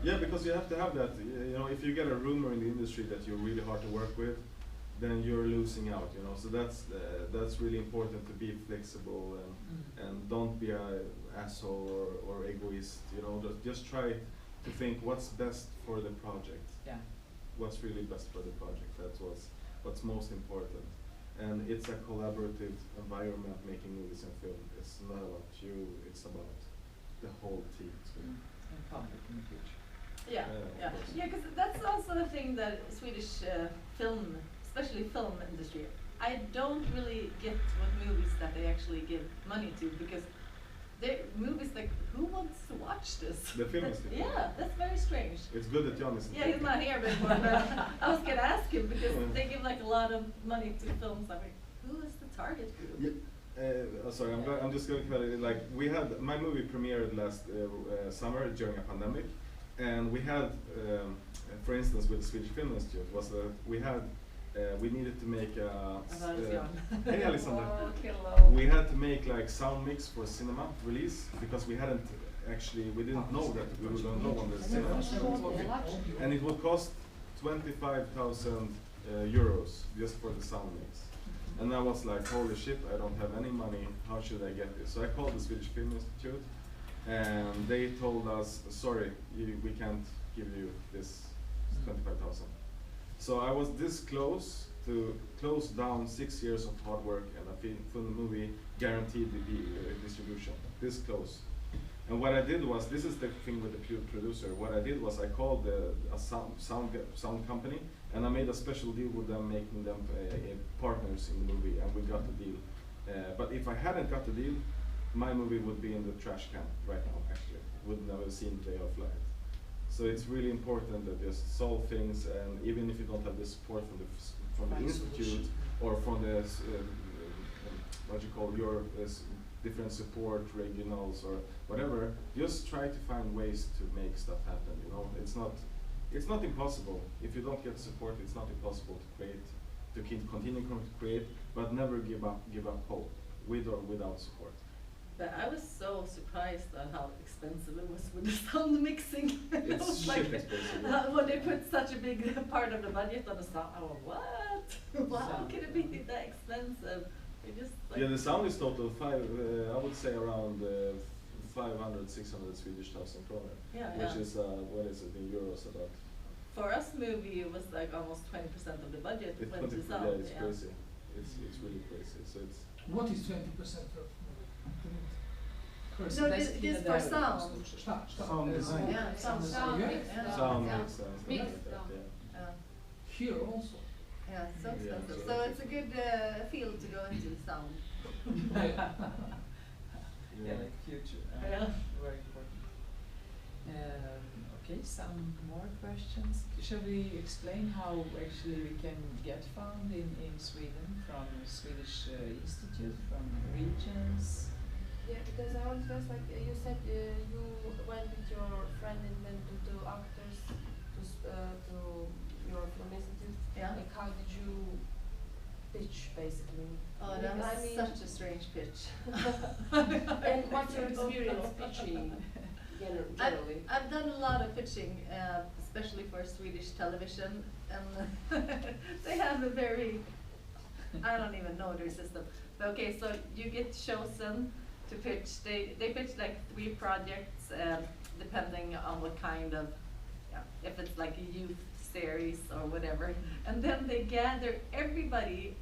Yeah, because you have to have that. You know, if you get a rumor in the industry that you're really hard to work with, then you're losing out. You know, so that's really important to be flexible and don't be a asshole or egoist. You know, just try to think what's best for the project. Yeah. What's really best for the project. That's what's most important. And it's a collaborative environment making movies and film. It's not about you. It's about the whole team. So, And public in the future. Yeah, of yeah, course. yeah. Because that's also the thing that Swedish film, especially film industry, I don't really get what movies that they actually give money to, because they're movies like, who wants to watch this? The film is the- Yeah, that's very strange. It's good that Jan isn't Yeah, he's not here before, but I was gonna ask him because they give like a lot of money to films. I'm like, who is the target group? Yeah. Sorry, I'm just going to tell you, like, we had, my movie premiered last summer during a pandemic, and we had, for instance, with the Swedish Film Institute, was that we needed to make hey Alexander. Oh, hello. We had to make like sound mix for cinema release, because we didn't know that we were going to go on the cinema. And it would cost 25,000 euros just for the sound mix. And I was like, holy shit, I don't have any money, how should I get this? So I called the Swedish Film Institute, and they told us, sorry, we can't give you this 25,000. So I was this close to close down 6 years of hard work and a film movie guaranteed distribution, this close. And what I did was, this is the thing with the producer, what I did was I called a sound company, and I made a special deal with them, making them partners in the movie, and we got the deal. But if I hadn't got the deal, my movie would be in the trash can right now, actually. Would never seen the day of light. So it's really important that just solve things, and even if you don't have the support from the institute or from the what you call your different support regionals or whatever, just try to find ways to make stuff happen. You know, it's not impossible. If you don't get support, it's not impossible to to continue to create, but never give up hope, with or without support. But I was so surprised at how expensive it was with the sound mixing. I It's was shit expensive. when they put such a big part of the budget on the sound, I went, what? How Sound. can it be that expensive? They just like, Yeah, the sound is total I would say around 500, 600 Swedish thousand kronor, yeah, which yeah. is what is it in euros about? For us movie, it was like almost 20% of the budget It's went to 20, sound. yeah, it's crazy. It's really crazy. So it's What is 20% of No, this for sound. Sound design. Yeah, sound. Sound Yeah. mix, Yeah. sound yeah. mix and stuff Mix, like that. yeah. Yeah. Here also. Yeah, it's so Yeah, expensive. so So it's it's a good field to go into the sound. Yeah, like future. Yeah. Very important. Okay, some more questions. Shall we explain how actually we can get found in Sweden from Swedish Institute, from regions? Yeah, because I want to ask, like you said, you went with your friend and then to actors to your film institute. Yeah. Like, how did you pitch, basically? Oh, that Because, was I mean, such a strange pitch. And what's your experience pitching generally? I've done a lot of pitching, especially for Swedish television, and they have a very, I don't even know their system. But okay, so you get chosen to pitch. They pitch like 3 projects, depending on what kind of, if it's like a youth series or whatever, and then they gather everybody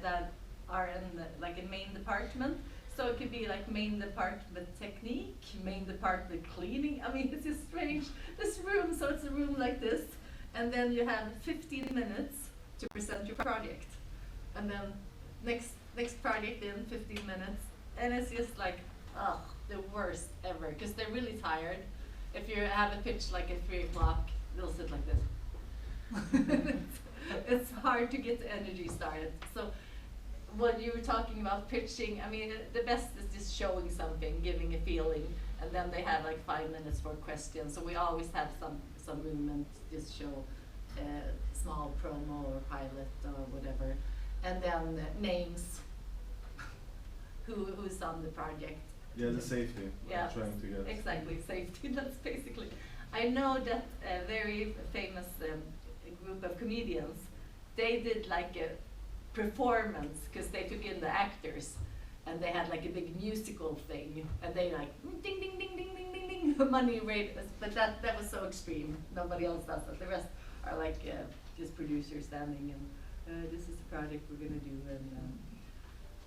that are in like a main department. So it could be like main department technique, main department cleaning. I mean, it's just strange. This room, so it's a room like this, and then you have 15 minutes to present your project, and then next project in 15 minutes, and it's just like, the worst ever, because they're really tired. If you have a pitch like at 3 o'clock, they'll sit like this. It's hard to get the energy started. So when you were talking about pitching, I mean, the best is just showing something, giving a feeling, and then they have like 5 minutes for questions. So we always have some movement, just show small promo or pilot or whatever, and then names, who's on the project. Yeah, the safety. Yeah, Trying to get. exactly, safety. That's basically. I know that a very famous group of comedians, they did like a performance, because they took in the actors, and they had like a big musical thing, and they like ding ding ding ding ding ding ding money rate. But that was so extreme. Nobody else does that. The rest are like just producers standing and this is the project we're gonna do,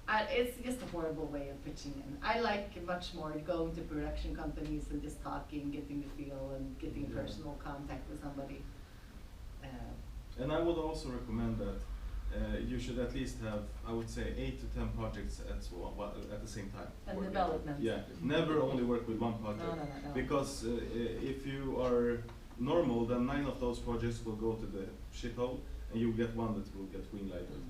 and it's just a horrible way of pitching in. I like much more going to production companies and just talking, getting the feel, and getting a Yeah. personal contact with somebody. And I would also recommend that you should at least have, I would say, 8 to 10 projects at the same time. And working. development. Yeah, never only work with one project. No. Because if you are normal, then 9 of those projects will go to the shithole, and you get one that will get greenlighted.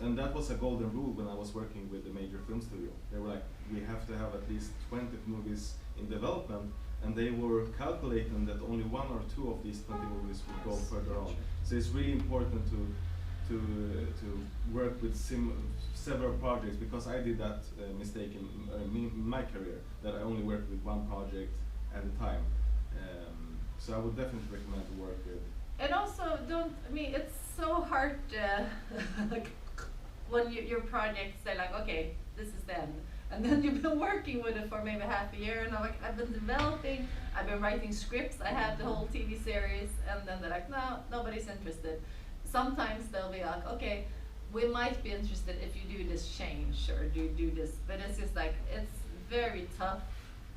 And that was a golden rule when I was working with the major film studio. They were like, we have to have at least 20 movies in development, and they were calculating that only 1 or 2 of these 20 movies would go further on. So it's really important to work with several projects, because I did that mistake in my career, that I only worked with one project at a time. So I would definitely recommend to work with. And also, it's so hard like when your projects say like, okay, this is the end. And then you've been working with it for maybe half a year, and I've been developing, I've been writing scripts, I have the whole TV series, and then they're like, no, nobody's interested. Sometimes they'll be like, okay, we might be interested if you do this change or do this, but it's just like, it's very tough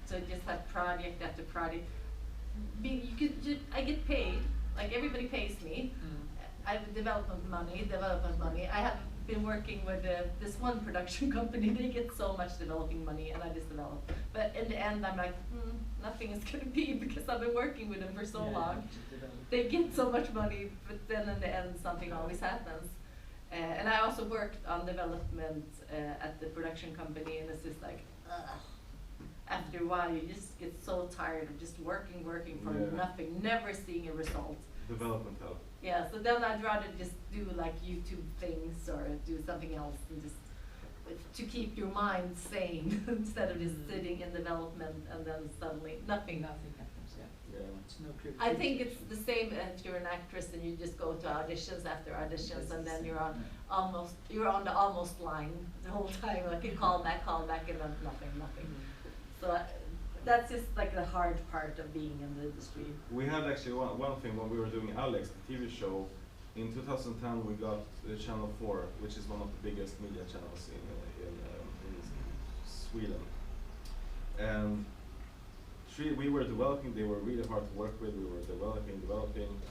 to just have project after project. I get paid, like everybody pays me. I have development money. I have been working with this one production company. They get so much developing money, and I just develop. But in the end, I'm like, nothing is gonna be, because I've been working with them for so long. They get so much money, but then in the end, something always happens. And I also worked on development at the production company, and it's just like, after a while, you just get so tired of just working for Yeah. nothing, never seeing a result. development hell. Yeah, so then I'd rather just do like YouTube things or do something else and just to keep your mind sane instead of just sitting in development and then suddenly nothing. Nothing happens, yeah. Yeah. It's no creativity. I think it's the same if you're an actress and you just go to auditions after auditions and then you're on the almost line the whole time, like you call back, and then nothing. So that's just like the hard part of being in the industry. We had actually one thing when we were doing Alex, the TV show. In 2010, we got Channel 4, which is one of the biggest media channels in Sweden. And we were developing, they were really hard to work with, we were developing.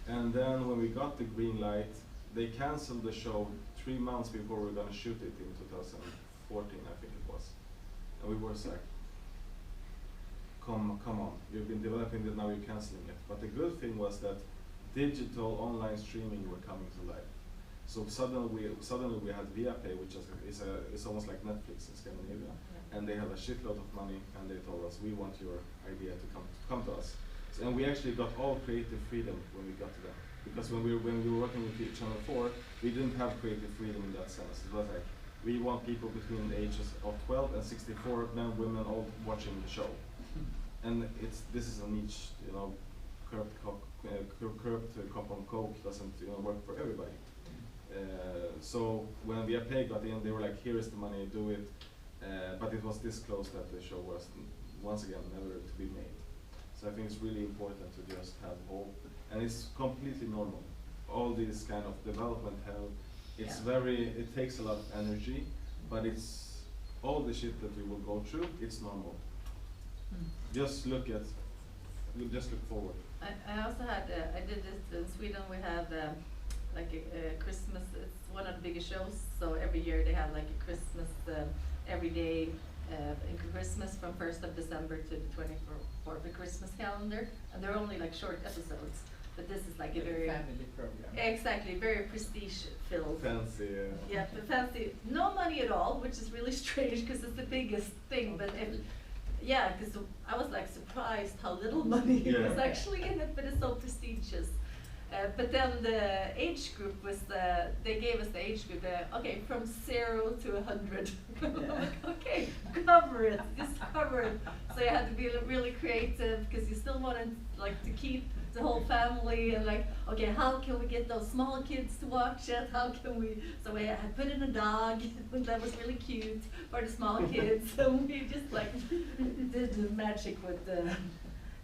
And then when we got the green light, they canceled the show 3 months before we were going to shoot it in 2014, I think it was. And we were like, come on, you've been developing it, now you're canceling it. But the good thing was that digital online streaming were coming to life. So suddenly we had Viaplay, which is almost like Netflix in Scandinavia, and they had a shitload of money, and they told us, we want your idea to come to us. So, and we actually got all creative freedom when we got to them, because when we were working with Channel 4, we didn't have creative freedom in that sense. It was like we want people between the ages of 12 and 64, men, women, all watching the show, and this is a niche, you know, curbed cop on coke doesn't work for everybody. So when Viaplay got in, they were like, here is the money, do it. But it was this close that the show was, once again, never to be made. So I think it's really important to just have hope. And it's completely normal. All this kind of development hell, it takes a lot of energy, but it's all the shit that we will go through, it's normal. Just look forward. I also had, I did this in Sweden, we have like a Christmas, it's one of the biggest shows, so every year they have like a Christmas, every day in Christmas from 1st of December to the 24th, the Christmas calendar, and they're only like short episodes, but this is like a very family program. Exactly, very prestige filled. Fancy. Yeah, but fancy. No money at all, which is really strange because it's the biggest thing. But yeah, because I was like surprised how little money was actually in it, but it's so prestigious. But then the age group was they gave us the age group, okay, from 0 to 100. Like, okay, cover it, just cover it. So you had to be really creative because you still wanted like to keep the whole family and like, okay, how can we get those small kids to watch it? How can we? So we had put in a dog that was really cute for the small kids. So we just like did the magic with the.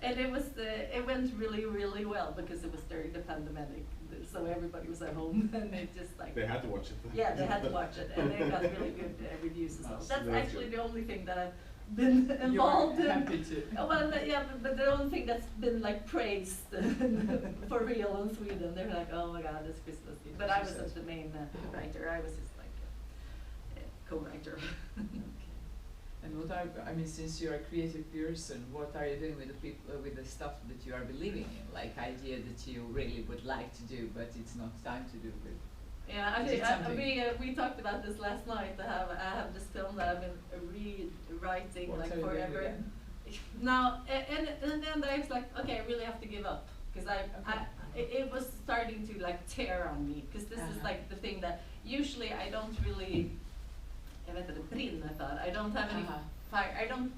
And it went really well because it was during the pandemic, so everybody was at home and it just like they had to watch it. Yeah, they had to watch it, and they got really good reviews as well. That's actually the only thing that I've been involved in. Happy to. Well, yeah, but the only thing that's been like praised for real in Sweden. They're like, oh my God, it's Christmas. But I wasn't the main writer. I was just like a co-writer. And what I mean, since you're a creative person, what are you doing with the people, with the stuff that you are believing in, like idea that you really would like to do, but it's not time to do with? Yeah, actually, we talked about this last night. I have this film that I've been rewriting What like are you doing forever. with Now, and then I was like, okay, I really have to give up because it was starting to like tear on me because this is like the thing that usually I don't really. Jag vet inte, brinner för. I don't have any fire. I don't.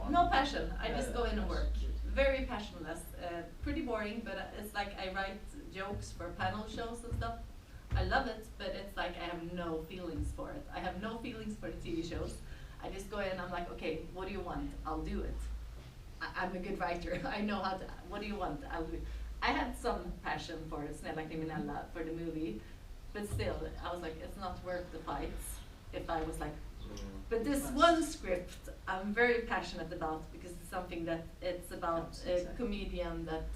No passion. I just go in and work. Very passionless. Pretty boring, but it's like I write jokes for panel shows and stuff. I love it, but it's like I have no feelings for it. I have no feelings for the TV shows. I just go in and I'm like, okay, what do you want? I'll do it. I'm a good writer. I know how to. What do you want? I'll do it. I had some passion for Snälla Kriminella, for the movie. But still, I was like, it's not worth the fights if I was like, but this one script I'm very passionate about because it's something that it's about a comedian that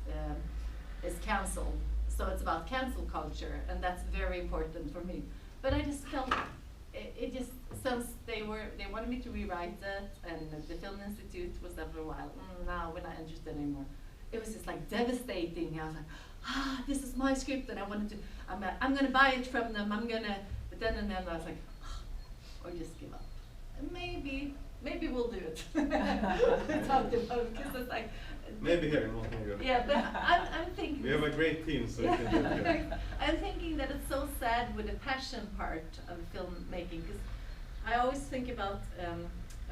is cancelled. So it's about cancel culture and that's very important for me. But I just felt, it just, since they wanted me to rewrite it and the Film Institute was there for a while, now we're not interested anymore. It was just like devastating. I was like, this is my script and I wanted to, I'm gonna buy it from them, but then and then I was like, or just give up. And maybe we'll do it. We talked about it because it's like, Maybe here in Montenegro. Yeah, but I'm thinking. We have a great team, so you can do it here. I'm thinking that it's so sad with the passion part of filmmaking, because I always think about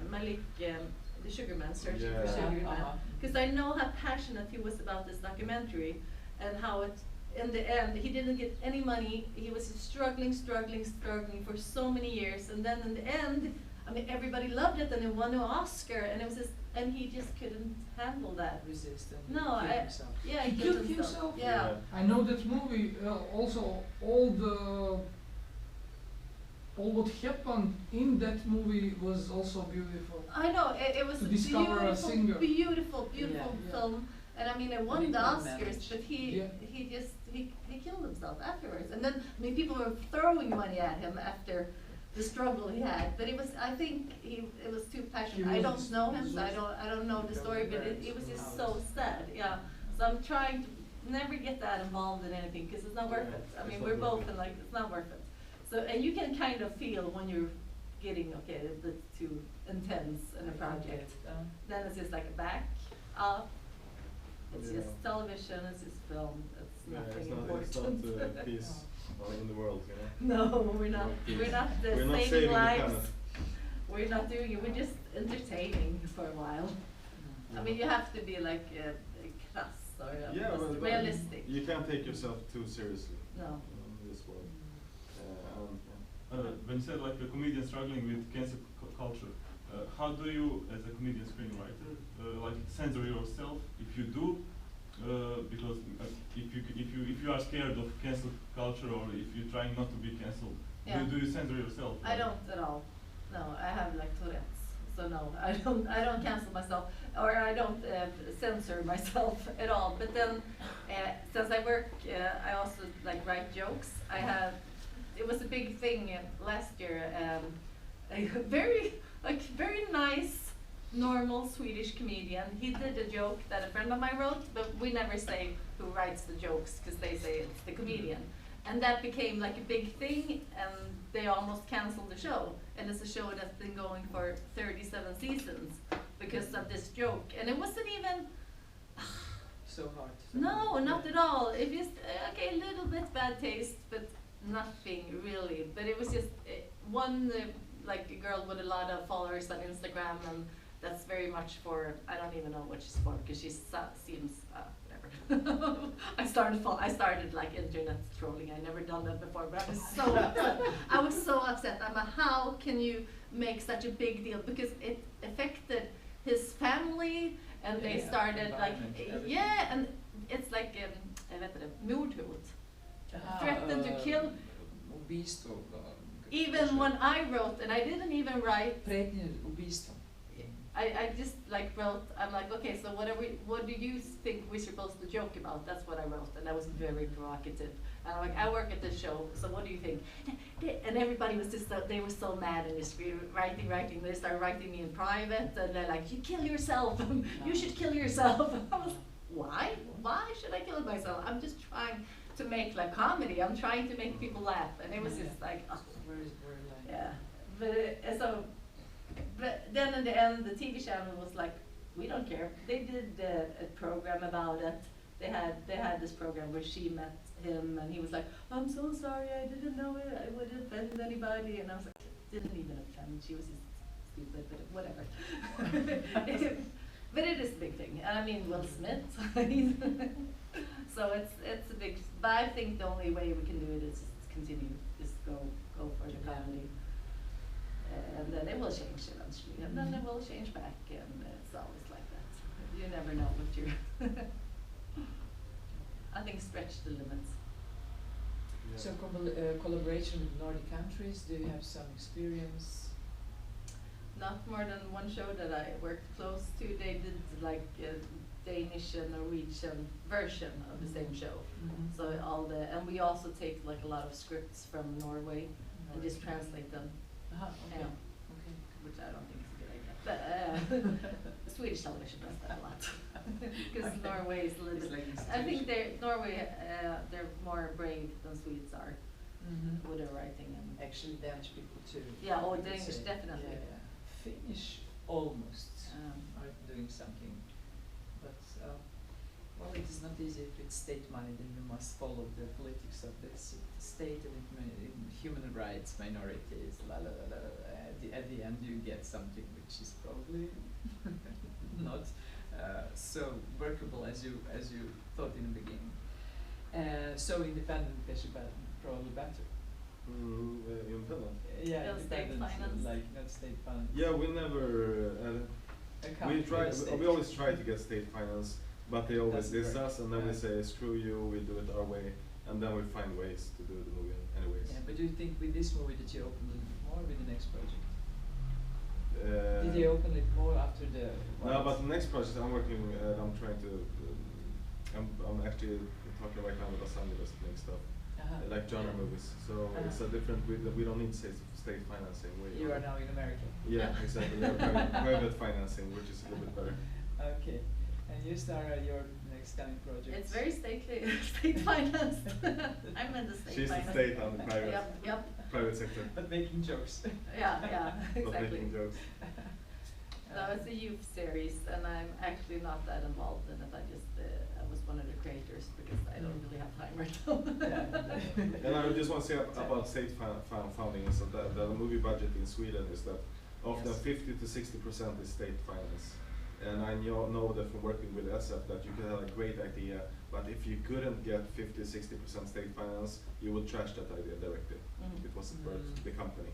Malik, the Sugarman, Searching for Yeah. Sugarman, because I know how passionate he was about this documentary, and how it, in the end, he didn't get any money. He was struggling for so many years, and then in the end, I mean, everybody loved it, and it won an Oscar, and it was just, and he just couldn't handle that. Resist and No, kill I- himself. Yeah, He killed himself? Yeah. I know that movie. Also, all what happened in that movie was also beautiful. I know, it was To a discover a singer. beautiful Yeah. film, and I mean, it won he the could Oscars, manage. but Yeah. he killed himself afterwards, and then, I mean, people were throwing money at him after the struggle he had, but it was, I think, it was too passionate. I don't know him, so I don't know the story, but it was just so sad, yeah. So I'm trying to never get that involved in anything, because it's not worth it. I It's mean, not we're worth both it. in like, it's not worth it. So, and you can kind of feel when you're getting, okay, that's too intense in a project. Then it's just like back up. It's Yeah. just television, it's just film, it's Yeah, nothing it's important. not peace in the world, you know. No, we're not We're not saving saving the lives. planet. We're not doing it, we're just entertaining for a while. I mean, you have to be like krass or Yeah, just but realistic. you can't take yourself too seriously No. in this world. When you said like a comedian struggling with cancel culture, how do you, as a comedian screenwriter, like censor yourself if you do? Because if you are scared of cancel culture, or if you're trying not to be cancelled, Yeah. do you censor yourself? I don't at all. No, I have like Tourette's, so no, I don't cancel myself, or I don't censor myself at all. But then, since I work, I also like write jokes. It was a big thing last year. A very nice, normal Swedish comedian. He did a joke that a friend of mine wrote, but we never say who writes the jokes, because they say it's the comedian. And that became like a big thing, and they almost canceled the show. And it's a show that's been going for 37 seasons because of this joke. And it wasn't even, So hard. no, not at all. It was, okay, a little bit bad taste, but nothing really. But it was just one, like a girl with a lot of followers on Instagram, and that's very much for, I don't even know what she's for, because she seems, whatever. I started like internet trolling. I never done that before, but I was so upset. I was so upset. I'm like, how can you make such a big deal? Because it affected his family, and they Yeah, started like, environment, everything. yeah, and it's like, mordhot. Threatened to kill. Ubийство. Even when I wrote, and I didn't even write, Prijetnje ubийством. I just like wrote, I'm like, okay, so what do you think we're supposed to joke about? That's what I wrote, and that was very provocative. And I'm like, I work at this show, so what do you think? And everybody was just, they were so mad, and just writing, they started writing me in private, and they're like, you kill yourself, you should kill yourself. I was, why? Why should I kill myself? I'm just trying to make like comedy, I'm trying to make people laugh, and it was just like, oh. Yeah, but then in the end, the TV channel was like, we don't care. They did a program about it. They had this program where she met him, and he was like, I'm so sorry, I didn't know it, I would offend anybody, and I was like, didn't even offend, she was just stupid, but whatever. But it is a big thing, and I mean, Will Smith, so it's a big, but I think the only way we can do it is just continue, just go for the comedy. And then it will change eventually, and then it will change back, and it's always like that. You never know what you're, I think stretch the limits. Yeah. So collaboration with Nordic countries, do you have some experience? Not more than one show that I worked close to, they did like a Danish and Norwegian version of the same show. Mm-hmm. So and we also take like a lot of scripts from Norway and just translate them. Okay. Yeah. Okay. Which I don't think is a good idea, but Swedish television does that a lot. Because Okay. Norway is a little It's bit, like I think institution. they're more brave than Swedes are Mm-hmm. with their writing. And Actually, Danish people too. Yeah, I oh, would Danish, say. definitely. Yeah, yeah. Finnish almost Um, are doing something, but Well, it is not easy if it's state money, then you must follow the politics of the state and in human rights, minorities, la la la la. At the end, you get something which is probably not so workable as you thought in the beginning. So independent is probably better. In Finland. Yeah, No state independent, finance. like not state finance. Yeah, we never. We always try to get state finance, but they always Doesn't diss work. us, and then we Yeah. say screw you, we do it our way, and then we find ways to do the movie anyways. Yeah, but do you think with this movie that you open a little bit more with the next project? Uh, Did you open it more after the? No, but the next project I'm working, I'm trying to. I'm actually talking right now with Los Angeles doing stuff. Like genre movies, so it's a different. We don't need state financing. You are now in America. Yeah, exactly. We have private financing, which is a little bit better. Okay, and you, Sara, your next coming project. It's very state financed. I'm in the state She's the finance. state and the private. Yep. Private sector. But making jokes. Yeah, Not exactly. making jokes. No, it's a youth series, and I'm actually not that involved in it. I was one of the creators because I don't really have time right now. And I just want to say about state funding is that the movie budget in Sweden is that of the Yes. 50 to 60% is state finance. And I know that from working with SF that you can have a great idea, but if you couldn't get 50-60% state finance, you would trash that idea directly. Mhm. It wasn't worth the company.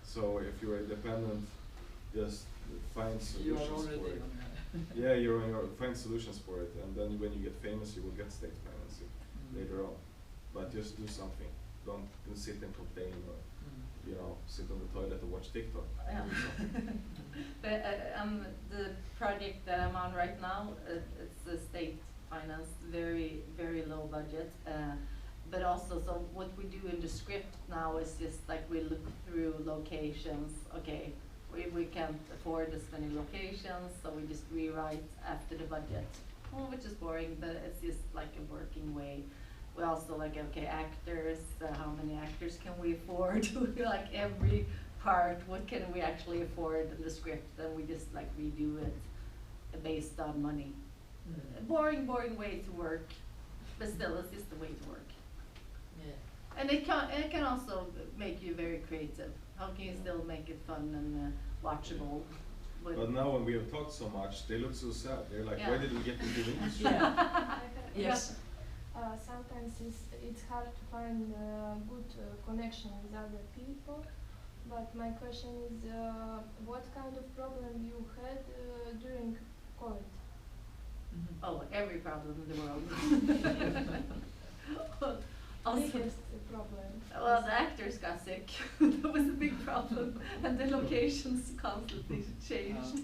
So if you're independent, just find You are solutions already for it. on that. Yeah, you're on your find solutions for it, and then when you get famous, you will get state financing later on. But just do something. Don't sit and complain or sit on the toilet and watch TikTok. Yeah. But the project that I'm on right now, it's a state financed, very low budget. But also, so what we do in the script now is just like we look through locations. Okay, we can't afford this many locations, so we just rewrite after the budget, which is boring, but it's just like a working way. We also like, okay, actors, how many actors can we afford? Like every part, what can we actually afford in the script? And we just like redo it based on money. Boring way to work, but still, it's just the way to work. Yeah. And it can also make you very creative. How can you still make it fun and watchable? But now when we have talked so much, they look so sad. They're like, why did we get into the industry? Yeah. Yes. Sometimes it's hard to find good connection with other people. But my question is, what kind of problem you had during COVID? Oh, every problem in the world. Also, Biggest problem. well, the actors got sick. That was a big problem, and the locations constantly changed.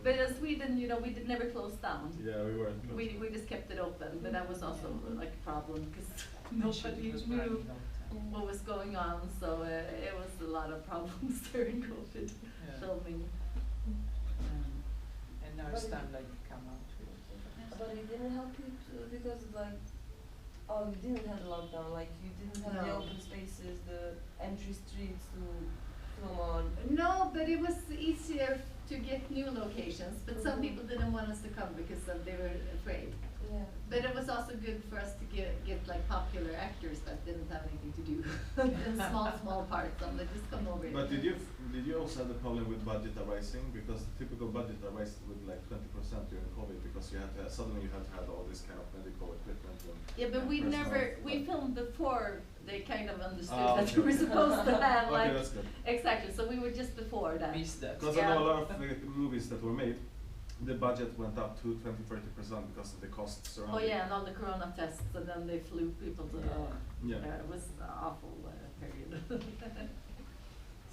But in Sweden, we did never close down. Yeah, we weren't close. We just kept it open, but that was also like a problem because nobody Was knew running all the time. what was going on. So it was a lot of problems during COVID Yeah. filming. And now it's time like to come out with it. But it didn't help you because you didn't have a lockdown, like you didn't have the No. open spaces, the entry streets to film on. No, but it was easier to get new locations. But some people didn't want us to come because they were afraid. Yeah. But it was also good for us to get like popular actors that didn't have anything to do in small parts. They just come over. But did you also have the problem with budget arising? Because the typical budget arised with like 20% during COVID because suddenly you had to have all this kind of medical equipment. Yeah, but we personnel. filmed before they kind of understood Ah, that okay, we were okay. supposed to have Okay, that's good. exactly. So we were just before that. Miss that. Because I know a lot of movies that were made, the budget went up to 20-30% because of the costs surrounding. Oh yeah, and all the corona tests, and then they flew people to Yeah. it was an awful period.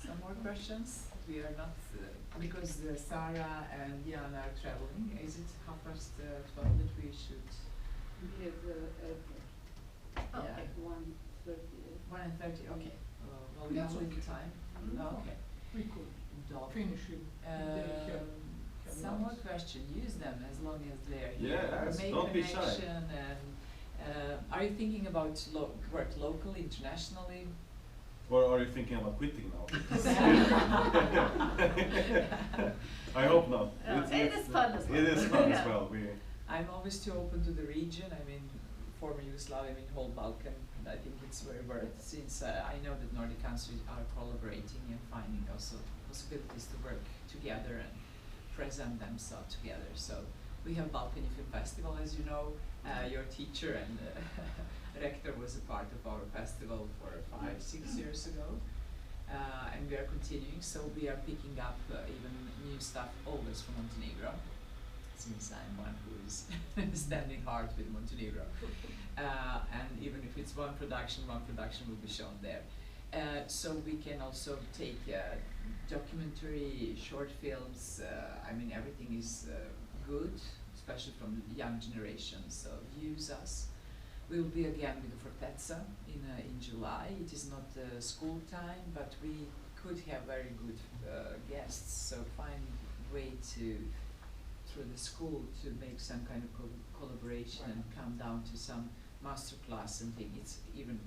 Some more questions? We are not, because Sara and Jan are traveling. Is it 12:30 that we should? Okay. Yeah. 1:30, okay. Well, we That's have a little okay. time. Mm. Okay. We could Dog. finish it. if they have Some more lots. question, use them as long as they're here. Yes, Make don't be shy. connection and are you thinking about work locally, internationally? Or are you thinking about quitting now? I hope not. It is fun as well. It is fun Yeah. as well. I'm always too open to the region. I mean, former Yugoslavia, I mean, whole Balkan. And I think it's very worth, since I know that Nordic countries are collaborating and finding also possibilities to work together and present themselves together. So we have Balkany Film Festival, as you know. Your teacher and rector was a part of our festival for 5-6 years ago. And we are continuing, so we are picking up even new stuff always from Montenegro, since I'm one who is standing hard with Montenegro. And even if it's one production will be shown there. So we can also take documentary, short films. I mean, everything is good, especially from the young generation. So use us. We will be again with the Fortezza in July. It is not school time, but we could have very good guests. So find way to through the school to make some kind of collaboration and come down to some master class and think it's even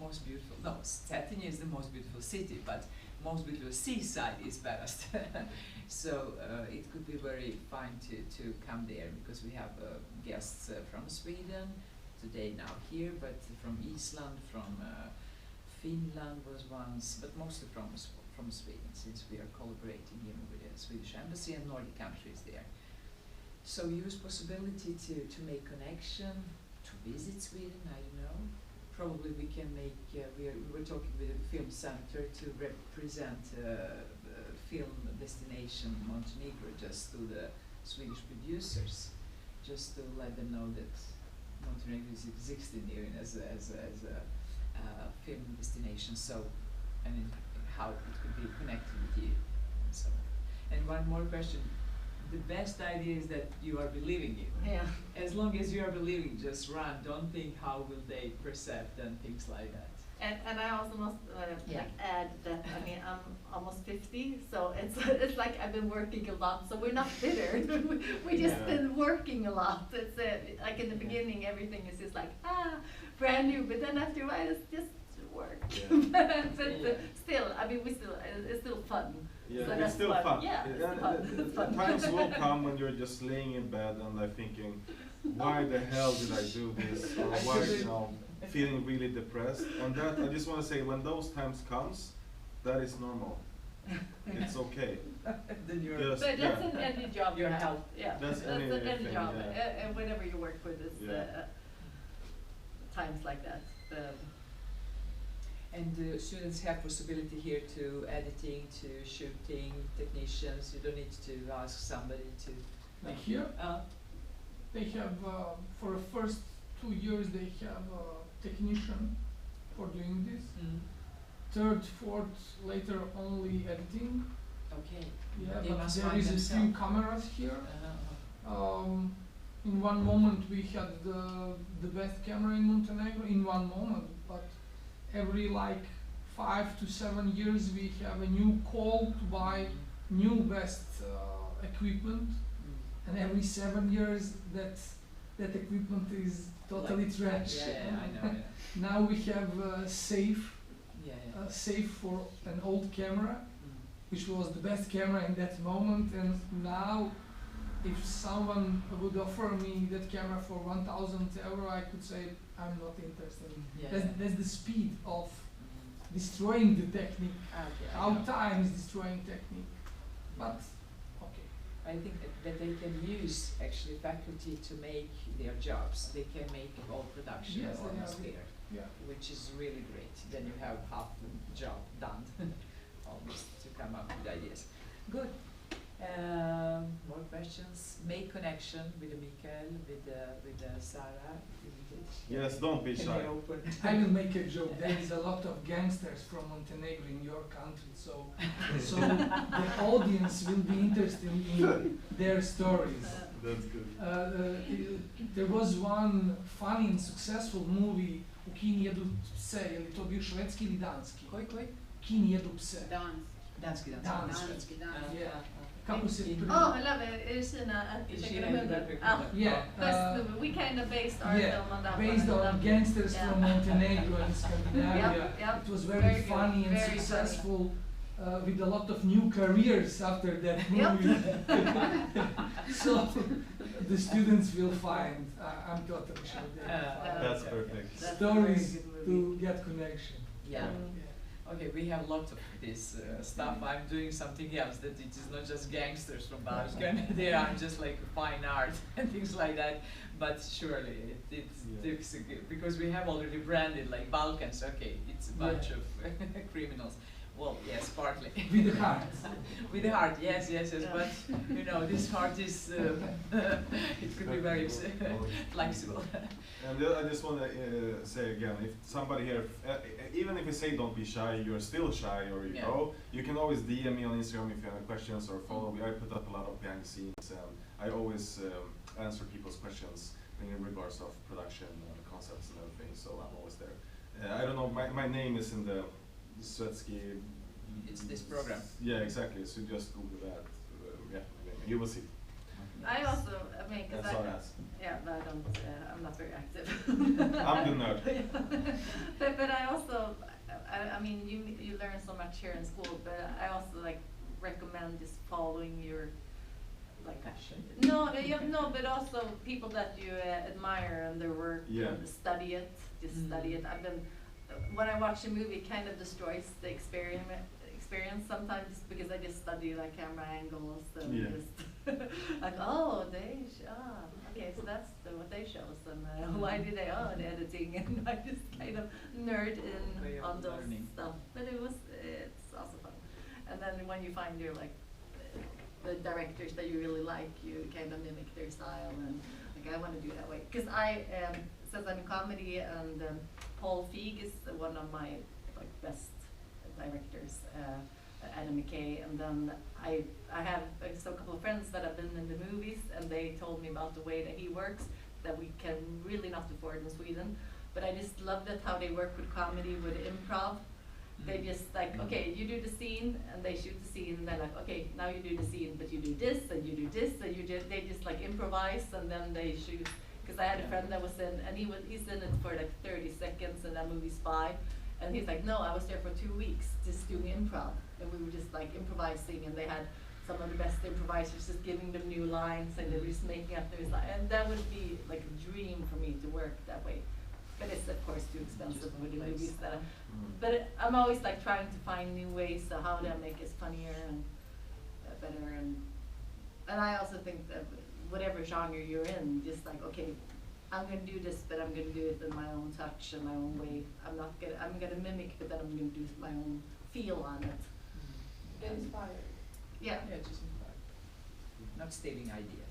most beautiful. No, Cetinje is the most beautiful city, but most beautiful seaside is best. So it could be very fine to come there because we have guests from Sweden today now here, but from Iceland, from Finland was once, but mostly from Sweden, since we are collaborating even with the Swedish embassy and Nordic countries there. So use possibility to make connection, to visit Sweden, I don't know. Probably we can make, we were talking with the film center to represent film destination Montenegro just to the Swedish producers, just to let them know that Montenegro is existing even as a film destination. So, and how it could be connected with you. So, and one more question. The best idea is that you are believing it. Yeah. As long as you are believing, just run. Don't think how will they perceive and things like that. And I also must Yeah. like add that I mean I'm almost 50, so it's like I've been working a lot. So we're not bitter. We just Yeah. been working a lot. It's like in the beginning everything is just like brand new, but then after a while it's just work. Yeah. But still, I mean it's still fun. Yeah, So it's that's still fun. Yeah, it's fun. It's fun. Times will come when you're just laying in bed and like thinking, why the hell did I do this? Or why, you know, feeling really depressed. And that, I just want to say, when those times comes, that is normal. It's okay. Then you're Just, But that's in any job you Your have. health. Yeah, That's in any anything, job. yeah. And whenever you work with this, Yeah. times like that. And students have possibility here to editing, to shooting, technicians. You don't need to ask somebody to. Like here, Uh, they have, for the first 2 years, they have a technician for doing this. Third, fourth, later only editing. Okay. Yeah, They but must there find is a few themselves. cameras here. Uh, In one moment we had the best camera in Montenegro, in one moment, but every like 5 to 7 years we have a new call to buy new best equipment, and every 7 years that equipment is totally trash. Yeah, I know. Yeah. Now we have safe, Yeah. safe for an old camera, which was the best camera in that moment, and now if someone would offer me that camera for 1,000 euro, I could say I'm not interested. Yeah. That's the speed of destroying the technique. Okay, I How know. time is destroying technique. But okay. I think that they can use actually faculty to make their jobs. They can make all production Yes, they almost are. there, Yeah. which is really great. Then you have half the job done, almost, to come up with ideas. Good. More questions? Make connection with Mikael, with Sara. Yes, don't be Can shy. they open? I will make a joke. There is a lot of gangsters from Montenegro in your country, so the audience will be interested in their stories. That's good. There was one funny and successful movie U Kini jedu pse, je li to bio švedski ili danski? Koji? Kini jedu pse. Dans. Danski. Danski. Danski, danski. Yeah. Oh, I love it. Is Kina at Is Chicken Kina and in Hundred? that Ah, Yeah, that's the, we kind of based our yeah, film on that based one. I on loved it. gangsters Yeah. from Montenegro and Scandinavia. Yep, yep. It was very, Very good, funny and very funny. successful, with a lot of new careers after that Yep. movie. So the students will find, I'm totally sure they will find That's perfect. That's a very stories good to movie. get connection. Yeah. Okay, we have lots of this stuff. I'm doing something else that it is not just gangsters from Balkan. They are just like fine art and things like that. But surely it's because we have already branded like Balkans. Okay, it's a bunch of criminals. Well, yes, partly. With the heart. With the heart, yes. But you know, this heart is it could be very flexible. And I just want to say again, if somebody here, even if you say don't be shy, you're still shy, or you know, you can always DM me on Instagram if you have any questions, or follow me. I put up a lot of behind the scenes, and I always answer people's questions in regards of production concepts and everything. So I'm always there. I don't know, my name is in the Svetsky. It's this program. Yeah, exactly. So just Google that. Yeah, you will see. I also, I mean, because That's all I ask. yeah, but I don't, I'm not very active. I'm the nerd. But I also, I mean, you learn so much here in school, but I also like recommend just following your like Passion. No, but also people that you admire and their work. Yeah. And study it, just study it. I've been when I watch a movie, it kind of destroys the experience sometimes because I just study like camera angles and just like okay, so that's what they show us and why did they the editing and I just kind of nerd in on those stuff. But it's also fun. And then when you find your like the directors that you really like, you kind of mimic their style and like I want to do that way because I since I'm in comedy and Paul Feig is one of my like best directors, Adam McKay, and then I have a couple of friends that have been in the movies and they told me about the way that he works that we can really not afford in Sweden, but I just love that how they work with comedy, with improv. They just like, okay, you do the scene and they shoot the scene and they're like, okay, now you do the scene, but you do this and you do this and they just like improvise and then they shoot. Because I had a friend that was in, and he's in it for like 30 seconds in that movie Spy, and he's like, no, I was there for 2 weeks just doing improv, and we were just like improvising, and they had some of the best improvisers just giving them new lines, and they were just making up their lines, and that would be like a dream for me to work that way. But it's of course too expensive with the movies that. But I'm always like trying to find new ways to how to make it funnier and better, and I also think that whatever genre you're in, just like, okay, I'm gonna do this, but I'm gonna do it in my own touch and my own way. I'm gonna mimic, but then I'm gonna do my own feel on it. Inspired. Yeah. Yeah, just not stealing ideas.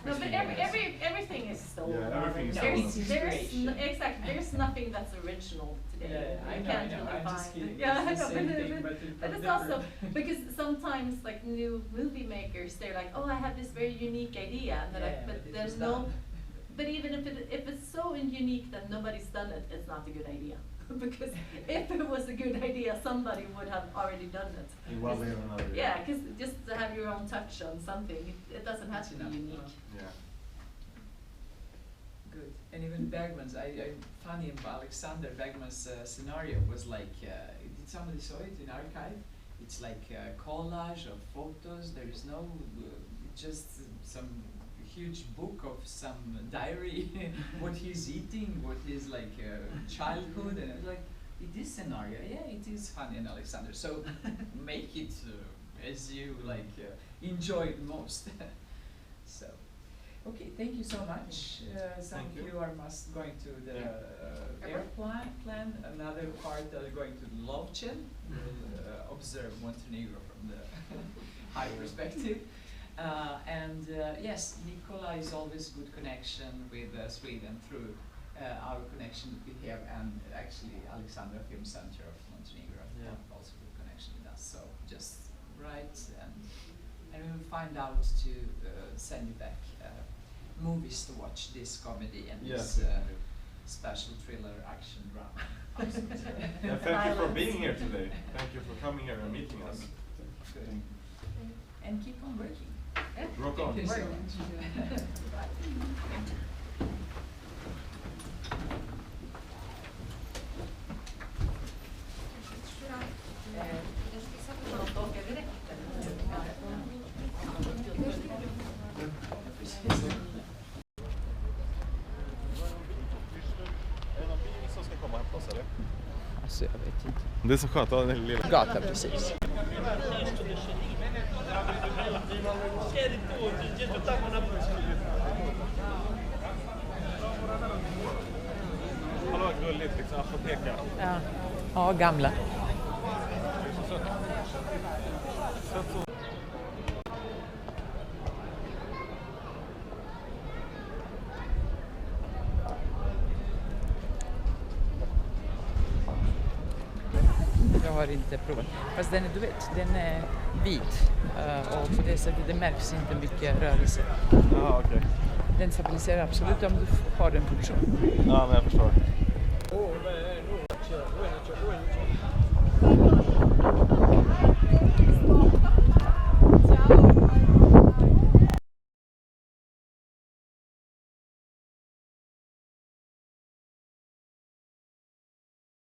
No, but everything is stolen. Yeah, everything is stolen. Exactly. There's nothing that's original today. Yeah, You I can't know. really I'm find. just kidding. Yeah, It's the I same know, thing, but it's also because sometimes like new movie makers, they're like, oh, I have this very unique idea, and they're like, but there's no. But even if it's so unique that nobody's done it, it's not a good idea. Because if it was a good idea, somebody would have already done it. In one way or another. Yeah, because just to have your own touch on something, it doesn't have to be unique. Yeah. Good. And even Bergman's, I funny about Alexander Bergman's scenario was like, did somebody saw it in archive? It's like a collage of photos. There is no, just some huge book of some diary, what he's eating, what his like childhood, and I was like, it is scenario, yeah, it is funny in Alexander. So make it as you like enjoy it most. So, okay, thank you so much. Some of you are going to the airplane. Another part are going to Lovchen. Observe Montenegro from the high perspective. Yes, Nicola is always good connection with Sweden through our connection with here, and actually Alexandra Film Center of Montenegro also good connection with us. So just write and we will find out to send you back movies to watch this comedy and this special thriller action drama. Yeah, thank you for being here today. Thank you for coming here and meeting us. Good. and keep on working. Rock on. Thank you so Work. much. Något åker direkt. Är det någon bil som ska komma och hämta oss eller? Alltså jag vet inte. Det är så skönt att ha den lilla Gata precis. Hallå, gulligt liksom, apoteka. Ja, ja gamla. Jag har inte provat. Fast den är, du vet, den är vit och på det sättet det märks inte mycket rörelse. Ja, okej. Den stabiliserar absolut om du har en funktion. Ja, men jag förstår.